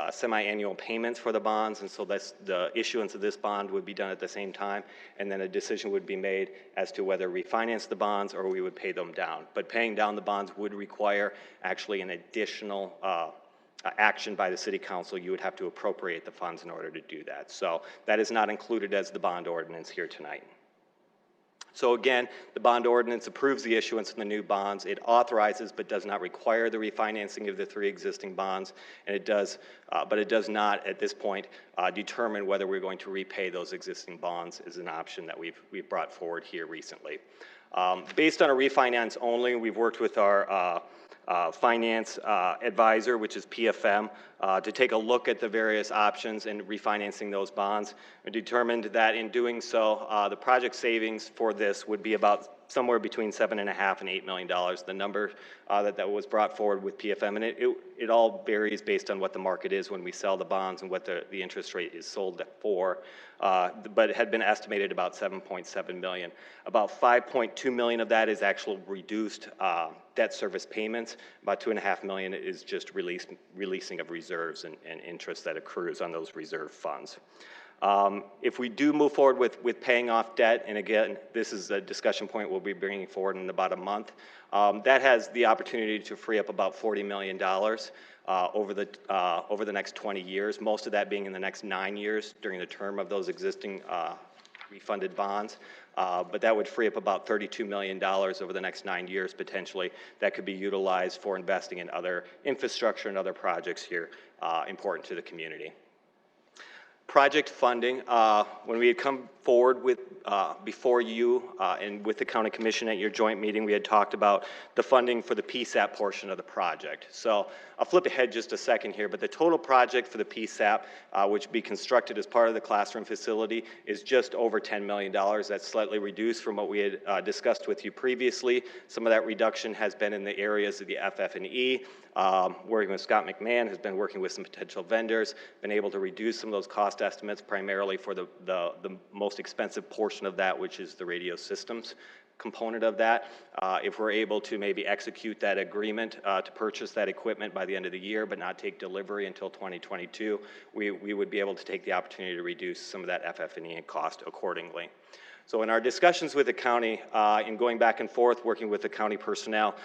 semi-annual payments for the bonds, and so the issuance of this bond would be done at the same time, and then a decision would be made as to whether refinance the bonds or we would pay them down. But paying down the bonds would require actually an additional action by the City Council. You would have to appropriate the funds in order to do that. So that is not included as the bond ordinance here tonight. So again, the bond ordinance approves the issuance of the new bonds. It authorizes but does not require the refinancing of the 3 existing bonds, and it does, but it does not at this point determine whether we're going to repay those existing bonds is an option that we've brought forward here recently. Based on a refinance only, we've worked with our finance advisor, which is PFM, to take a look at the various options in refinancing those bonds. We determined that in doing so, the project savings for this would be about somewhere between $7.5 and $8 million. The number that was brought forward with PFM, and it all varies based on what the market is when we sell the bonds and what the interest rate is sold for, but it had been estimated about $7.7 million. About $5.2 million of that is actual reduced debt service payments. About $2.5 million is just releasing of reserves and interest that accrues on those reserve funds. If we do move forward with paying off debt, and again, this is a discussion point we'll be bringing forward in about a month, that has the opportunity to free up about $40 million over the next 20 years, most of that being in the next 9 years during the term of those existing refunded bonds. But that would free up about $32 million over the next 9 years potentially that could be utilized for investing in other infrastructure and other projects here important to the community. Project funding, when we had come forward with, before you and with the county commission at your joint meeting, we had talked about the funding for the PSAP portion of the project. So I'll flip ahead just a second here, but the total project for the PSAP, which would be constructed as part of the classroom facility, is just over $10 million. That's slightly reduced from what we had discussed with you previously. Some of that reduction has been in the areas of the FF&E. Working with Scott McMahon, has been working with some potential vendors, been able to reduce some of those cost estimates primarily for the most expensive portion of that, which is the radio systems component of that. If we're able to maybe execute that agreement to purchase that equipment by the end of the year, but not take delivery until 2022, we would be able to take the opportunity to reduce some of that FF&E cost accordingly. So in our discussions with the county, in going back and forth, working with the county personnel,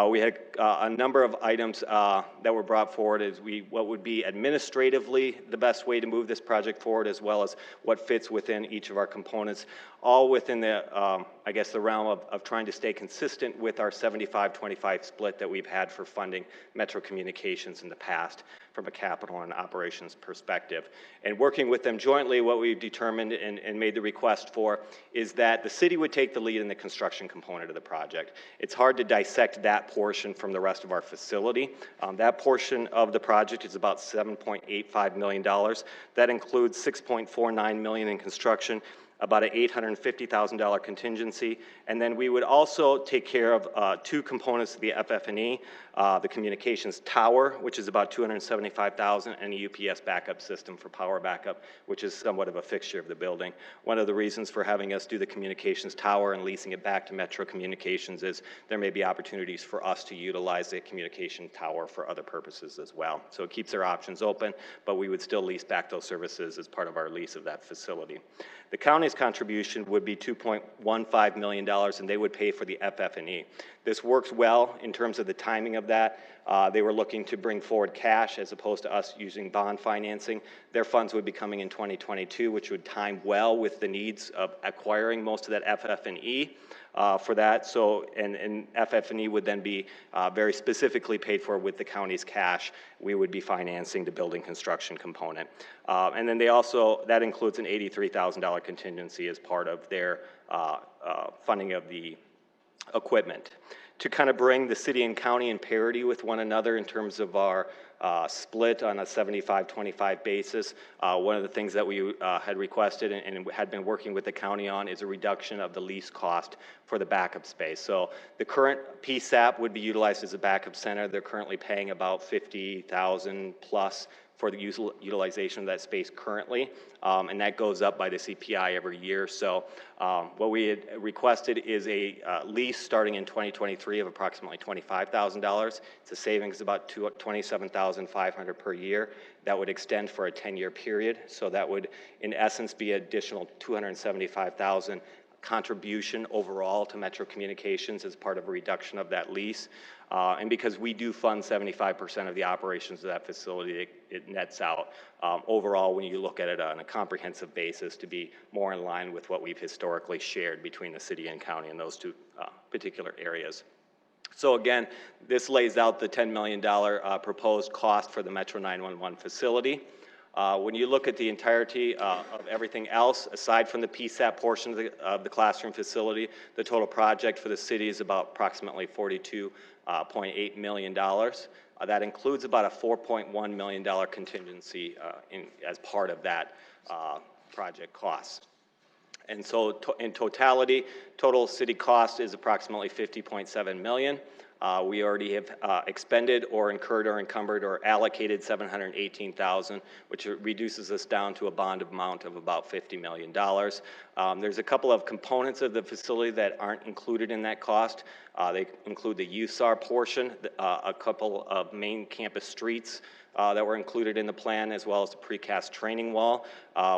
we had a number of items that were brought forward as what would be administratively the best way to move this project forward, as well as what fits within each of our components, all within the, I guess, the realm of trying to stay consistent with our 75-25 split that we've had for funding Metro Communications in the past from a capital and operations perspective. And working with them jointly, what we've determined and made the request for is that the city would take the lead in the construction component of the project. It's hard to dissect that portion from the rest of our facility. That portion of the project is about $7.85 million. That includes $6.49 million in construction, about an $850,000 contingency, and then we would also take care of two components of the FF&E, the communications tower, which is about $275,000, and a UPS backup system for power backup, which is somewhat of a fixture of the building. One of the reasons for having us do the communications tower and leasing it back to Metro Communications is there may be opportunities for us to utilize the communication tower for other purposes as well. So it keeps our options open, but we would still lease back those services as part of our lease of that facility. The county's contribution would be $2.15 million, and they would pay for the FF&E. This works well in terms of the timing of that. They were looking to bring forward cash as opposed to us using bond financing. Their funds would be coming in 2022, which would time well with the needs of acquiring most of that FF&E for that. So, and FF&E would then be very specifically paid for with the county's cash. We would be financing the building construction component. And then they also, that includes an $83,000 contingency as part of their funding of the equipment. To kind of bring the city and county in parity with one another in terms of our split on a 75-25 basis, one of the things that we had requested and had been working with the county on is a reduction of the lease cost for the backup space. So the current PSAP would be utilized as a backup center. They're currently paying about $50,000 plus for the utilization of that space currently, and that goes up by the CPI every year. So what we had requested is a lease starting in 2023 of approximately $25,000. It's a savings of about $27,500 per year. That would extend for a 10-year period. So that would, in essence, be an additional $275,000 contribution overall to Metro Communications as part of a reduction of that lease. And because we do fund 75% of the operations of that facility, it nets out overall when you look at it on a comprehensive basis to be more in line with what we've historically shared between the city and county in those two particular areas. So again, this lays out the $10 million proposed cost for the Metro 911 facility. When you look at the entirety of everything else, aside from the PSAP portion of the classroom facility, the total project for the city is about approximately $42.8 million. That includes about a $4.1 million contingency as part of that project cost. And so in totality, total city cost is approximately $50.7 million. We already have expended or incurred or encumbered or allocated $718,000, which reduces us down to a bond amount of about $50 million. There's a couple of components of the facility that aren't included in that cost. They include the USAR portion, a couple of main campus streets, that were included in the plan, as well as the precast training wall.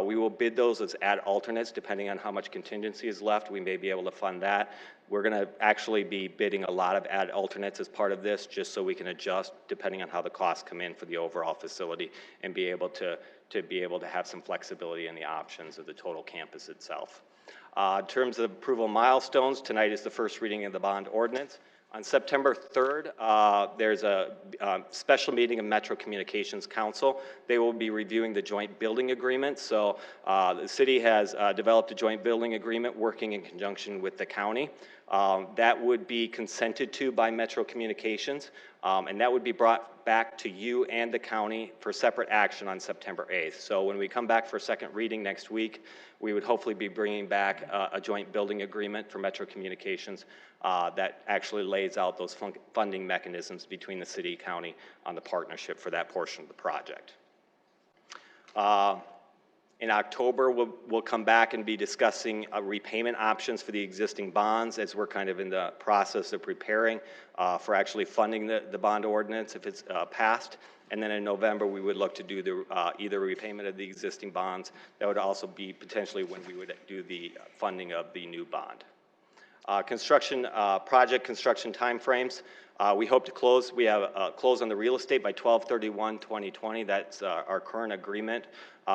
We will bid those as add alternates, depending on how much contingency is left. We may be able to fund that. We're going to actually be bidding a lot of add alternates as part of this, just so we can adjust depending on how the costs come in for the overall facility and be able to have some flexibility in the options of the total campus itself. In terms of approval milestones, tonight is the first reading of the bond ordinance. On September 3rd, there's a special meeting of Metro Communications Council. They will be reviewing the joint building agreement. So the city has developed a joint building agreement working in conjunction with the county. That would be consented to by Metro Communications, and that would be brought back to you and the county for separate action on September 8th. So when we come back for a second reading next week, we would hopefully be bringing back a joint building agreement for Metro Communications that actually lays out those funding mechanisms between the city and county on the partnership for that portion of the project. In October, we'll come back and be discussing repayment options for the existing bonds, as we're kind of in the process of preparing for actually funding the bond ordinance if it's passed. And then in November, we would look to do the either repayment of the existing bonds. That would also be potentially when we would do the funding of the new bond. Project construction timeframes. We hope to close. We have close on the real estate by 12/31/2020. That's our current agreement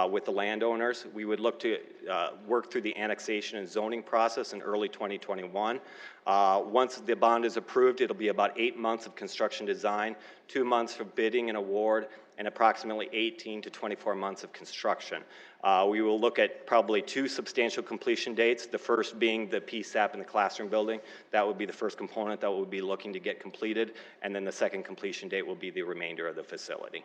with the landowners. We would look to work through the annexation and zoning process in early 2021. Once the bond is approved, it'll be about 8 months of construction design, 2 months for bidding and award, and approximately 18 to 24 months of construction. We will look at probably 2 substantial completion dates, the first being the PSAP in the classroom building. That would be the first component that we'll be looking to get completed, and then the second completion date will be the remainder of the facility.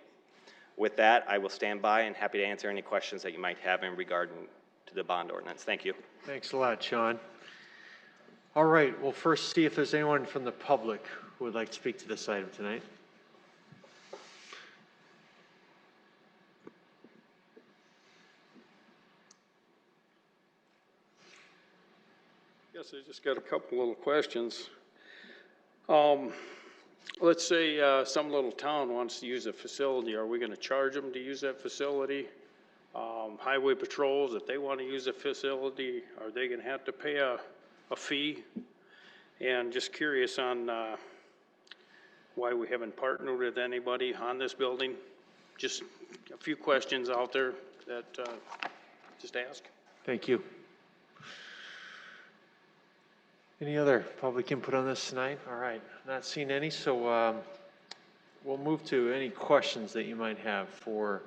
With that, I will stand by and happy to answer any questions that you might have in regard to the bond ordinance. Thank you. Thanks a lot, Sean. All right, we'll first see if there's anyone from the public who would like to speak to this item tonight. Guess I just got a couple little questions. Let's say some little town wants to use a facility. Are we going to charge them to use that facility? Highway patrols, if they want to use a facility, are they going to have to pay a fee? And just curious on why we haven't partnered with anybody on this building. Just a few questions out there that just ask. Thank you. Any other public input on this tonight? All right, not seeing any, so we'll move to any questions that you might have for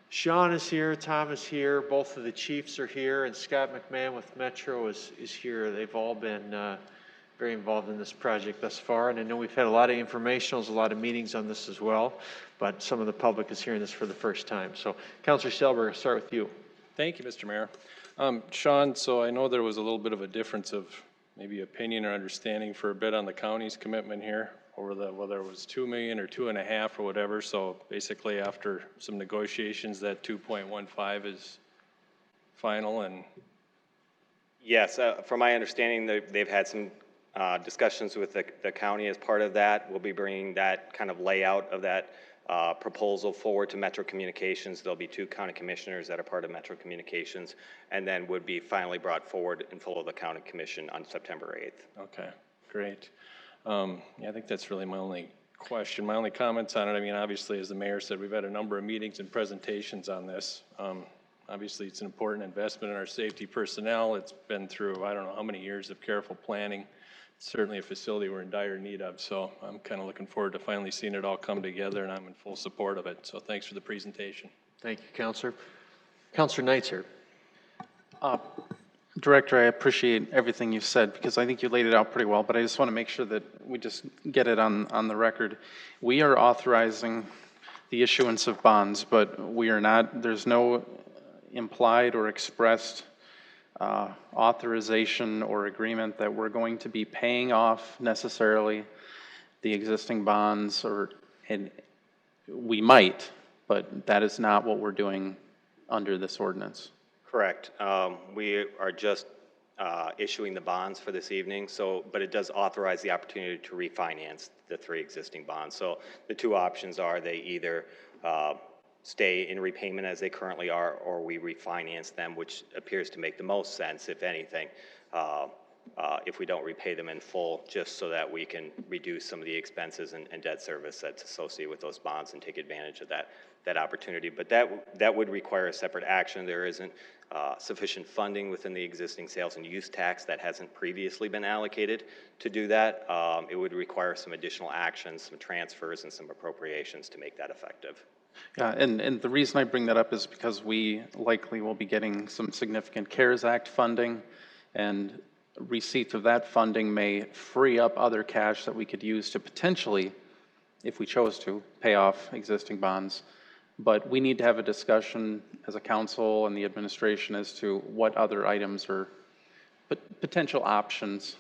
Sean is here, Tom is here, both of the chiefs are here, and Scott McMahon with Metro is here. They've all been very involved in this project thus far, and I know we've had a lot of informationals, a lot of meetings on this as well, but some of the public is hearing this for the first time. So, Councilor Selberg, I'll start with you. Thank you, Mr. Mayor. Sean, so I know there was a little bit of a difference of maybe opinion or understanding for a bit on the county's commitment here over whether it was 2 million or 2.5 or whatever. So basically after some negotiations, that 2.15 is final. And yes, from my understanding, they've had some discussions with the county as part of that. We'll be bringing that kind of layout of that proposal forward to Metro Communications. There'll be 2 county commissioners that are part of Metro Communications, and then would be finally brought forward in full of the county commission on September 8th. Okay, great. Yeah, I think that's really my only question. My only comments on it, I mean, obviously, as the mayor said, we've had a number of meetings and presentations on this. Obviously, it's an important investment in our safety personnel. It's been through, I don't know how many years of careful planning. It's certainly a facility we're in dire need of, so I'm kind of looking forward to finally seeing it all come together, and I'm in full support of it. So thanks for the presentation. Thank you, Councilor. Councilor Neitzer. Director, I appreciate everything you've said because I think you laid it out pretty well, but I just want to make sure that we just get it on the record. We are authorizing the issuance of bonds, but we are not, there's no implied or expressed authorization or agreement that we're going to be paying off necessarily the existing bonds, and we might, but that is not what we're doing under this ordinance. Correct. We are just issuing the bonds for this evening, but it does authorize the opportunity to refinance the 3 existing bonds. So the 2 options are they either stay in repayment as they currently are, or we refinance them, which appears to make the most sense, if anything, if we don't repay them in full, just so that we can reduce some of the expenses and debt service that's associated with those bonds and take advantage of that opportunity. But that would require a separate action. There isn't sufficient funding within the existing sales and use tax that hasn't previously been allocated to do that. It would require some additional actions, some transfers, and some appropriations to make that effective. Yeah, and the reason I bring that up is because we likely will be getting some significant CARES Act funding, and receipt of that funding may free up other cash that we could use to potentially, if we chose to, pay off existing bonds. But we need to have a discussion as a council and the administration as to what other items are potential options,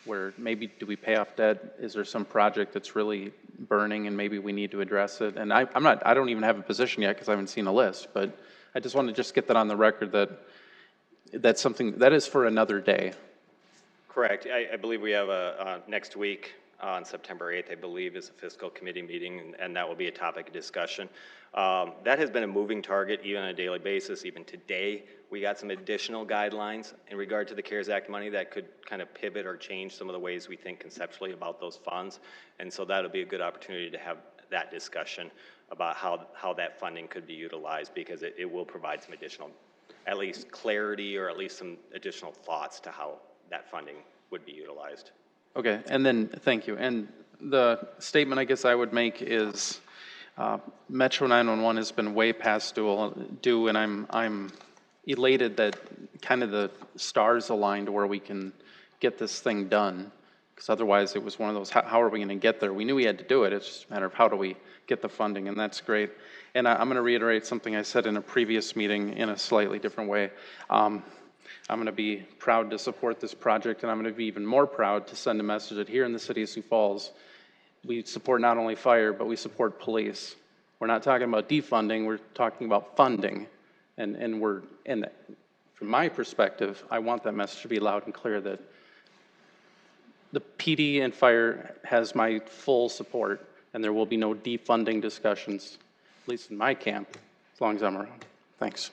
where maybe do we pay off debt? Is there some project that's really burning and maybe we need to address it? And I don't even have a position yet because I haven't seen a list, but I just want to just get that on the record that that's something that is for another day. Correct. I believe we have next week on September 8th, I believe, is a fiscal committee meeting, and that will be a topic of discussion. That has been a moving target even on a daily basis. Even today, we got some additional guidelines in regard to the CARES Act money that could kind of pivot or change some of the ways we think conceptually about those funds. And so that'll be a good opportunity to have that discussion about how that funding could be utilized, because it will provide some additional, at least clarity, or at least some additional thoughts to how that funding would be utilized. Okay, and then, thank you. And the statement I guess I would make is Metro 911 has been way past due, and I'm elated that kind of the stars aligned where we can get this thing done, because otherwise it was one of those, how are we going to get there? We knew we had to do it, it's just a matter of how do we get the funding, and that's great. And I'm going to reiterate something I said in a previous meeting in a slightly different way. I'm going to be proud to support this project, and I'm going to be even more proud to send a message that here in the city of Sioux Falls, we support not only fire, but we support police. We're not talking about defunding, we're talking about funding. And from my perspective, I want that message to be loud and clear that the PD and fire has my full support, and there will be no defunding discussions, at least in my camp, as long as I'm around. Thanks.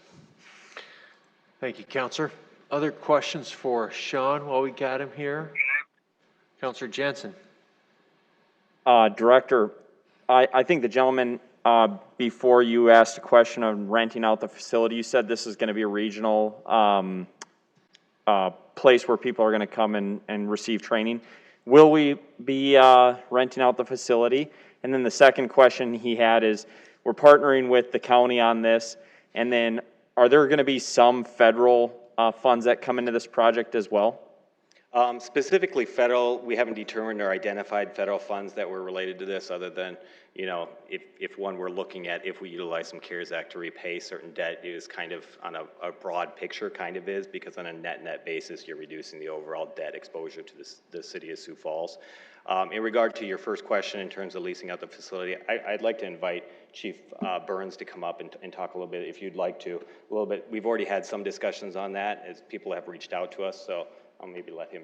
Thank you, Counselor. Other questions for Sean while we got him here? Counselor Jensen. Director, I think the gentleman before you asked a question on renting out the facility, you said this is going to be a regional place where people are going to come and receive training. Will we be renting out the facility? And then the second question he had is, we're partnering with the county on this, and then are there going to be some federal funds that come into this project as well? Specifically federal, we haven't determined or identified federal funds that were related to this, other than, you know, if one we're looking at, if we utilize some CARES Act to repay certain debt, is kind of on a broad picture, kind of is, because on a net basis, you're reducing the overall debt exposure to the city of Sioux Falls. In regard to your first question in terms of leasing out the facility, I'd like to invite Chief Burns to come up and talk a little bit, if you'd like to, a little bit. We've already had some discussions on that as people have reached out to us, so I'll maybe let him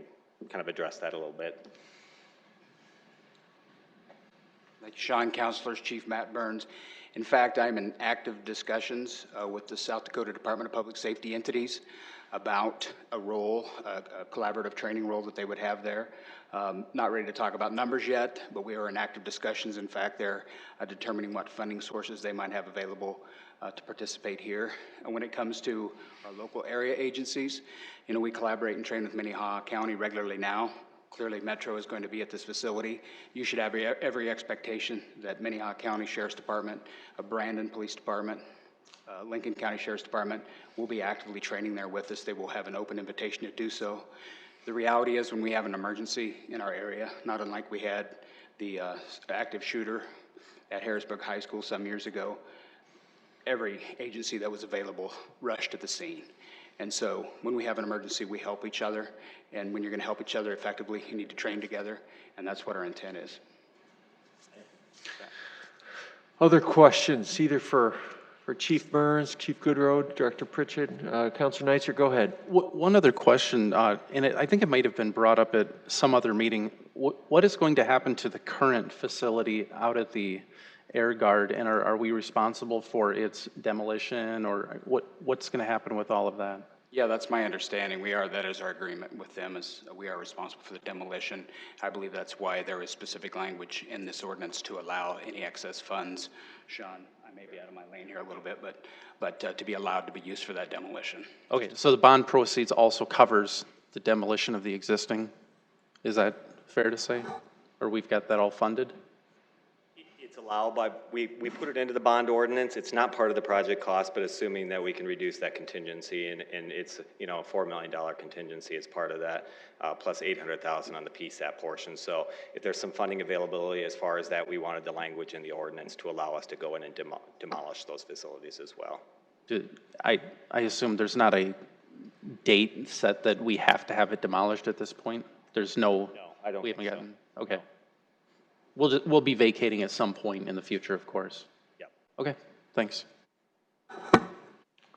kind of address that a little bit. Thank you, Sean. Councilors, Chief Matt Burns. In fact, I'm in active discussions with the South Dakota Department of Public Safety entities about a role, a collaborative training role that they would have there. Not ready to talk about numbers yet, but we are in active discussions. In fact, they're determining what funding sources they might have available to participate here. And when it comes to our local area agencies, you know, we collaborate and train with Minnehaha County regularly now. Clearly, Metro is going to be at this facility. You should have every expectation that Minnehaha County Sheriff's Department, Brandon Police Department, Lincoln County Sheriff's Department will be actively training there with us. They will have an open invitation to do so. The reality is, when we have an emergency in our area, not unlike we had the active shooter at Harrisburg High School some years ago, every agency that was available rushed to the scene. And so when we have an emergency, we help each other. And when you're going to help each other effectively, you need to train together. And that's what our intent is. Other questions, either for Chief Burns, Chief Goodrow, Director Pritchett, Councilor Neitzer, go ahead. One other question, and I think it might have been brought up at some other meeting. What is going to happen to the current facility out at the air guard, and are we responsible for its demolition, or what's going to happen with all of that? Yeah, that's my understanding. That is our agreement with them, is we are responsible for the demolition. I believe that's why there is specific language in this ordinance to allow any excess funds, Sean, I may be out of my lane here a little bit, but to be allowed to be used for that demolition. Okay, so the bond proceeds also covers the demolition of the existing? Is that fair to say? Or we've got that all funded? It's allowed by, we put it into the bond ordinance. It's not part of the project cost, but assuming that we can reduce that contingency, and it's, you know, a $4 million contingency as part of that, plus $800,000 on the PSAP portion. So if there's some funding availability as far as that, we wanted the language in the ordinance to allow us to go in and demolish those facilities as well. I assume there's not a date set that we have to have it demolished at this point? There's no, I don't we haven't think so. gotten, okay. We'll be vacating at some point in the future, of course. Yep. Okay, thanks. All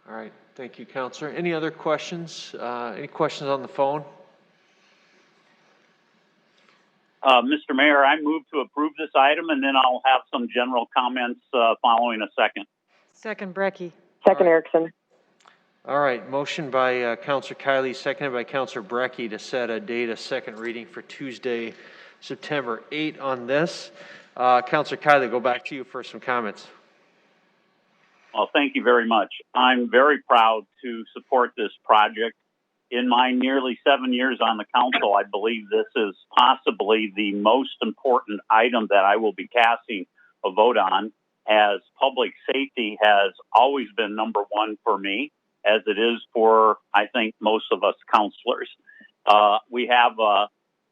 right, thank you, Counselor. Any other questions? Any questions on the phone? Mr. Mayor, I move to approve this item, and then I'll have some general comments following a second. Second, Brecky. Second, Erickson. All right, motion by Counselor Kiley, seconded by Counselor Brecky to set a date, a second reading for Tuesday, September 8 on this. Counselor Kiley, go back to you for some comments. Well, thank you very much. I'm very proud to support this project. In my nearly 7 years on the council, I believe this is possibly the most important item that I will be casting a vote on, as public safety has always been number one for me, as it is for, I think, most of us counselors. We have an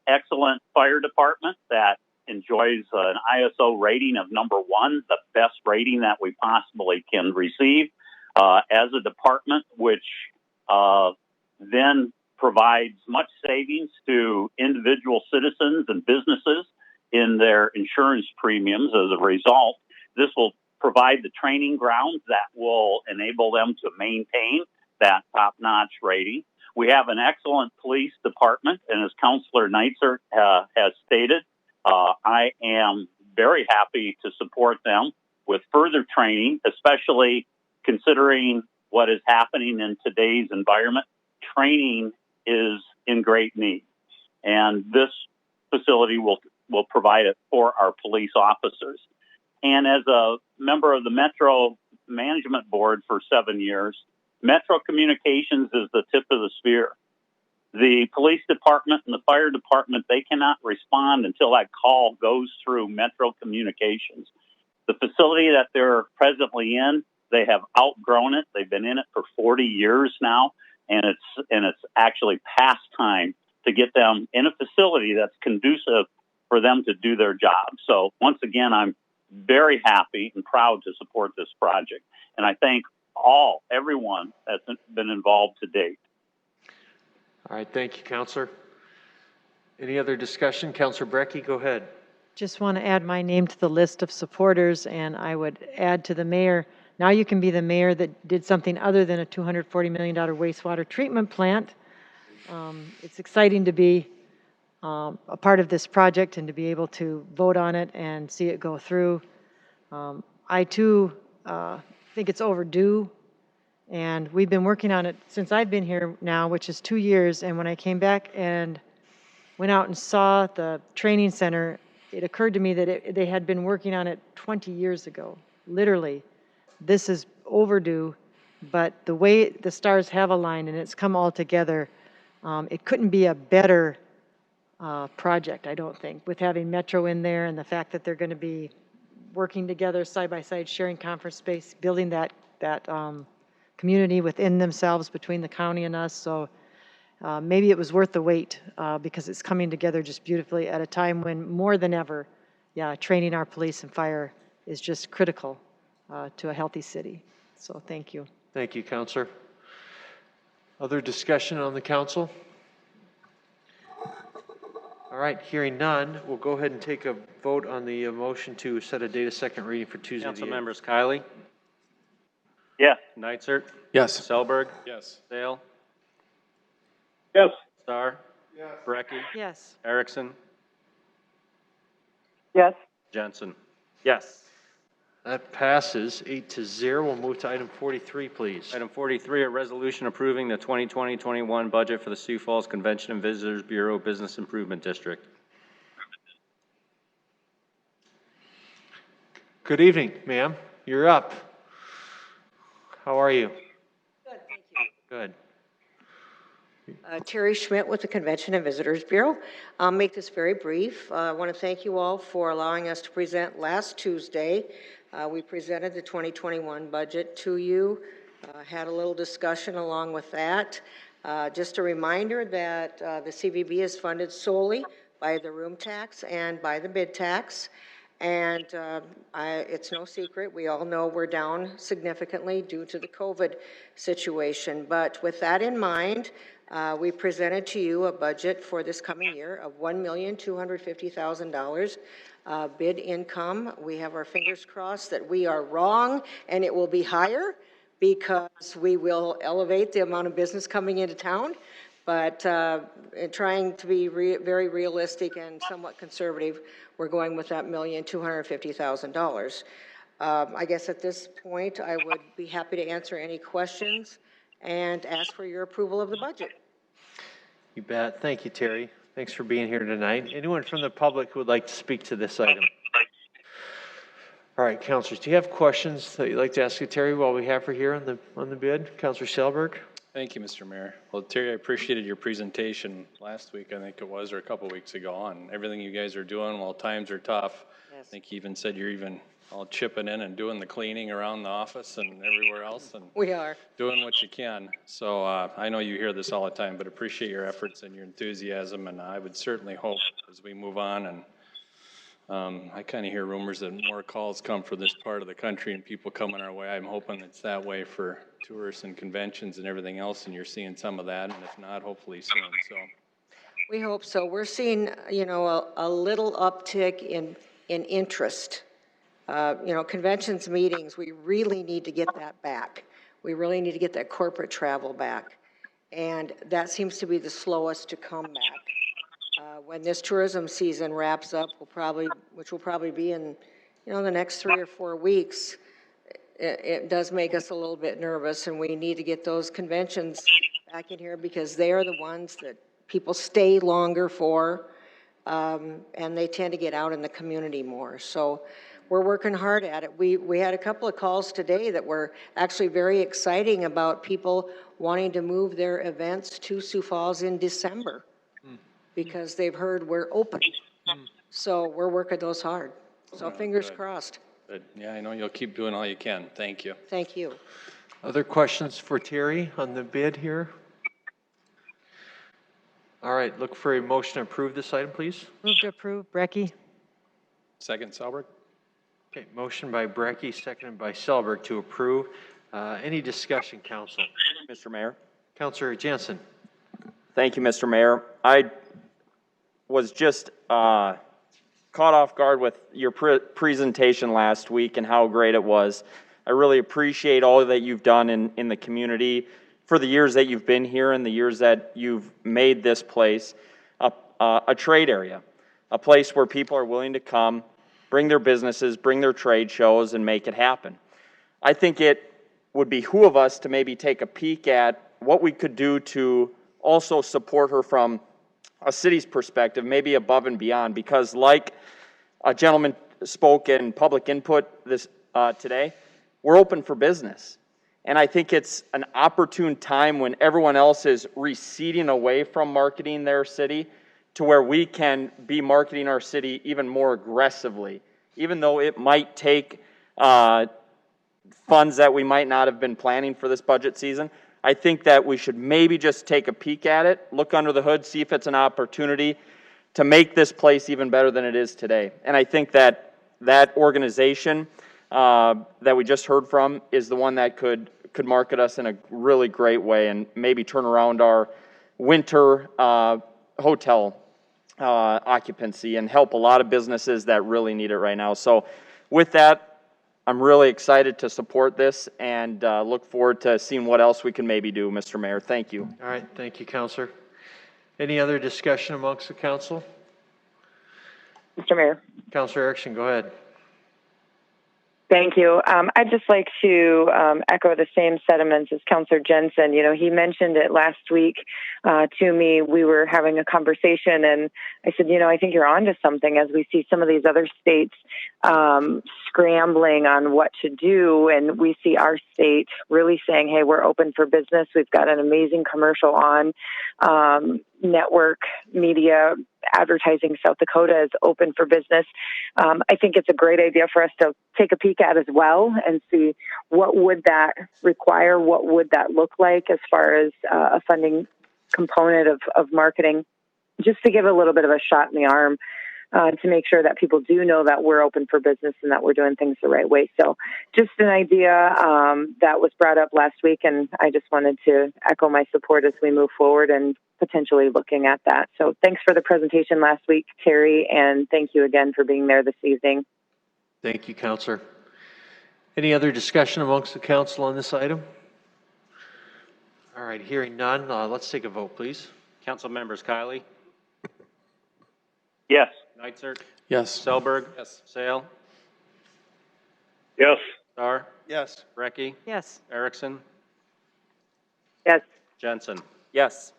excellent fire department that enjoys an ISO rating of number one, the best rating that we possibly can receive, as a department which then provides much savings to individual citizens and businesses in their insurance premiums. As a result, this will provide the training grounds that will enable them to maintain that top-notch rating. We have an excellent police department, and as Councilor Neitzer has stated, I am very happy to support them with further training, especially considering what is happening in today's environment. Training is in great need, and this facility will provide it for our police officers. And as a member of the Metro Management Board for 7 years, Metro Communications is the tip of the spear. The police department and the fire department, they cannot respond until that call goes through Metro Communications. The facility that they're presently in, they have outgrown it. They've been in it for 40 years now, and it's actually past time to get them in a facility that's conducive for them to do their job. So once again, I'm very happy and proud to support this project. And I thank everyone that's been involved to date. All right, thank you, Counselor. Any other discussion? Counselor Brecky, go ahead. Just want to add my name to the list of supporters, and I would add to the mayor, now you can be the mayor that did something other than a $240 million wastewater treatment plant. It's exciting to be a part of this project and to be able to vote on it and see it go through. I too think it's overdue, and we've been working on it since I've been here now, which is 2 years. And when I came back and went out and saw the training center, it occurred to me that they had been working on it 20 years ago, literally. This is overdue, but the way the stars have aligned and it's come all together, it couldn't be a better project, I don't think, with having Metro in there and the fact that they're going to be working together side by side, sharing conference space, building that community within themselves between the county and us. So maybe it was worth the wait because it's coming together just beautifully at a time when more than ever, training our police and fire is just critical to a healthy city. So thank you. Thank you, Counselor. Other discussion on the council? All right, hearing none, we'll go ahead and take a vote on the motion to set a date of second reading for Tuesday. Council members Kiley? Yes. Neitzer? Yes. Selberg? Yes. Sale? Yes. Starr? Yes. Brecky? Yes. Erickson? Yes. Jensen? Yes. That passes 8-0. We'll move to item 43, please. Item 43, a resolution approving the 2020-21 budget for the Sioux Falls Convention and Visitors Bureau Business Improvement District. Good evening, ma'am. You're up. How are you? Good, thank you. Good. Terry Schmidt with the Convention and Visitors Bureau. I'll make this very brief. I want to thank you all for allowing us to present last Tuesday. We presented the 2021 budget to you, had a little discussion along with that. Just a reminder that the CVB is funded solely by the room tax and by the bid tax. And it's no secret, we all know we're down significantly due to the COVID situation. But with that in mind, we presented to you a budget for this coming year of $1,250,000 bid income. We have our fingers crossed that we are wrong and it will be higher because we will elevate the amount of business coming into town. But trying to be very realistic and somewhat conservative, we're going with that $1,250,000. I guess at this point, I would be happy to answer any questions and ask for your approval of the budget. You bet. Thank you, Terry. Thanks for being here tonight. Anyone from the public who would like to speak to this item? All right, councilors, do you have questions that you'd like to ask Terry while we have her here on the bid? Councilor Selberg? Thank you, Mr. Mayor. Well, Terry, I appreciated your presentation last week, I think it was, or a couple weeks ago, on everything you guys are doing while times are tough. Yes. I think you even said you're even all chipping in and doing the cleaning around the office and everywhere else, and we are doing what you can. So I know you hear this all the time, but appreciate your efforts and your enthusiasm, and I would certainly hope as we move on, and I kind of hear rumors that more calls come for this part of the country and people coming our way. I'm hoping it's that way for tourists and conventions and everything else, and you're seeing some of that, and if not, hopefully soon. So we hope so. We're seeing, you know, a little uptick in interest. You know, conventions, meetings, we really need to get that back. We really need to get that corporate travel back. And that seems to be the slowest to come back. When this tourism season wraps up, which will probably be in, you know, the next 3 or 4 weeks, it does make us a little bit nervous, and we need to get those conventions back in here because they are the ones that people stay longer for, and they tend to get out in the community more. So we're working hard at it. We had a couple of calls today that were actually very exciting about people wanting to move their events to Sioux Falls in December because they've heard we're open. So we're working those hard. So fingers crossed. but yeah, I know you'll keep doing all you can. Thank you. Thank you. Other questions for Terry on the bid here? All right, look for a motion to approve this item, please. Move to approve. Brecky. Second, Selberg? Okay, motion by Brecky, seconded by Selberg to approve. Any discussion, council? Mr. Mayor? Councilor Jensen. Thank you, Mr. Mayor. I was just caught off guard with your presentation last week and how great it was. I really appreciate all that you've done in the community for the years that you've been here and the years that you've made this place a trade area, a place where people are willing to come, bring their businesses, bring their trade shows, and make it happen. I think it would behoove us to maybe take a peek at what we could do to also support her from a city's perspective, maybe above and beyond, because like a gentleman spoke in public input this today, we're open for business. And I think it's an opportune time when everyone else is receding away from marketing their city to where we can be marketing our city even more aggressively, even though it might take funds that we might not have been planning for this budget season. I think that we should maybe just take a peek at it, look under the hood, see if it's an opportunity to make this place even better than it is today. And I think that that organization that we just heard from is the one that could market us in a really great way and maybe turn around our winter hotel occupancy and help a lot of businesses that really need it right now. So with that, I'm really excited to support this and look forward to seeing what else we can maybe do, Mr. Mayor. Thank you. All right, thank you, Councilor. Any other discussion amongst the council? Mr. Mayor. Councilor Erickson, go ahead. Thank you. I'd just like to echo the same sentiments as Councillor Jensen. You know, he mentioned it last week to me. We were having a conversation, and I said, you know, I think you're onto something as we see some of these other states scrambling on what to do, and we see our state really saying, hey, we're open for business. We've got an amazing commercial on network media advertising. South Dakota is open for business. I think it's a great idea for us to take a peek at as well and see what would that require, what would that look like as far as a funding component of marketing, just to give a little bit of a shot in the arm to make sure that people do know that we're open for business and that we're doing things the right way. So just an idea that was brought up last week, and I just wanted to echo my support as we move forward and potentially looking at that. So thanks for the presentation last week, Terry, and thank you again for being there this evening. Thank you, Counselor. Any other discussion amongst the council on this item? All right, hearing none, let's take a vote, please. Council members Kylie, Yes. Nitzert, Yes. Selberg. Yes. Sale, Yes. Starr, Yes. Brecky, Yes. Erickson, Yes. Jensen. Yes.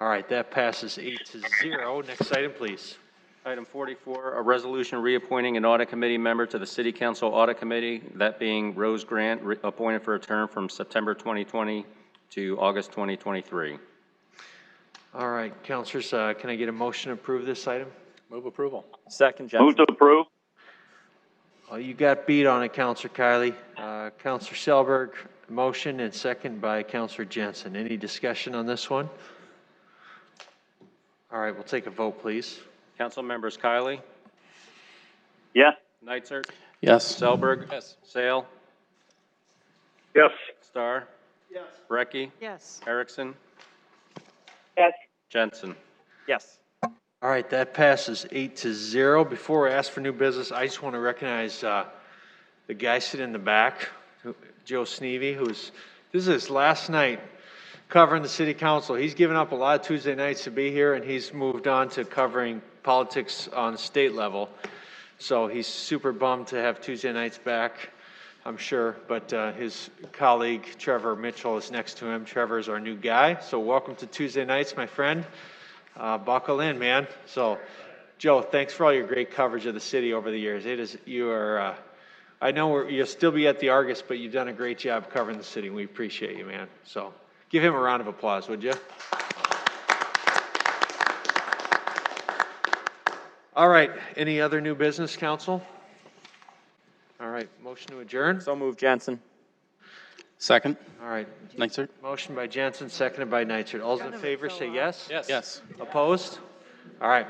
All right, that passes 8-0. Next item, please. Item 44, a resolution reappointing an audit committee member to the City Council Audit Committee, that being Rose Grant, appointed for a term from September 2020 to August 2023. All right, councilors, can I get a motion to approve this item? Move approval. Second, Jensen. Move to approve. Oh, you got beat on it, Counselor Kylie. Counselor Selberg, motion, and second by Counselor Jensen. Any discussion on this one? All right, we'll take a vote, please. Council members Kylie, Yes. Nitzert, Yes. Selberg. Yes. Sale, Yes. Starr. Yes. Brecky, Yes. Erickson, Yes. Jensen. Yes. All right, that passes 8-0. Before I ask for new business, I just want to recognize the guy sitting in the back, Joe Sneevy, this is his last night covering the city council. He's given up a lot of Tuesday nights to be here, and he's moved on to covering politics on the state level. So he's super bummed to have Tuesday nights back, I'm sure. But his colleague, Trevor Mitchell, is next to him. Trevor's our new guy. So welcome to Tuesday nights, my friend. Buckle in, man. So, Joe, thanks for all your great coverage of the city over the years. I know you'll still be at the Argus, but you've done a great job covering the city. We appreciate you, man. So give him a round of applause, would you? All right, any other new business, council? All right, motion to adjourn? So move, Jensen. Second. All right. Nitzert. Motion by Jensen, seconded by Nitzert. All in favor, say yes. Yes. Yes. Opposed? All right.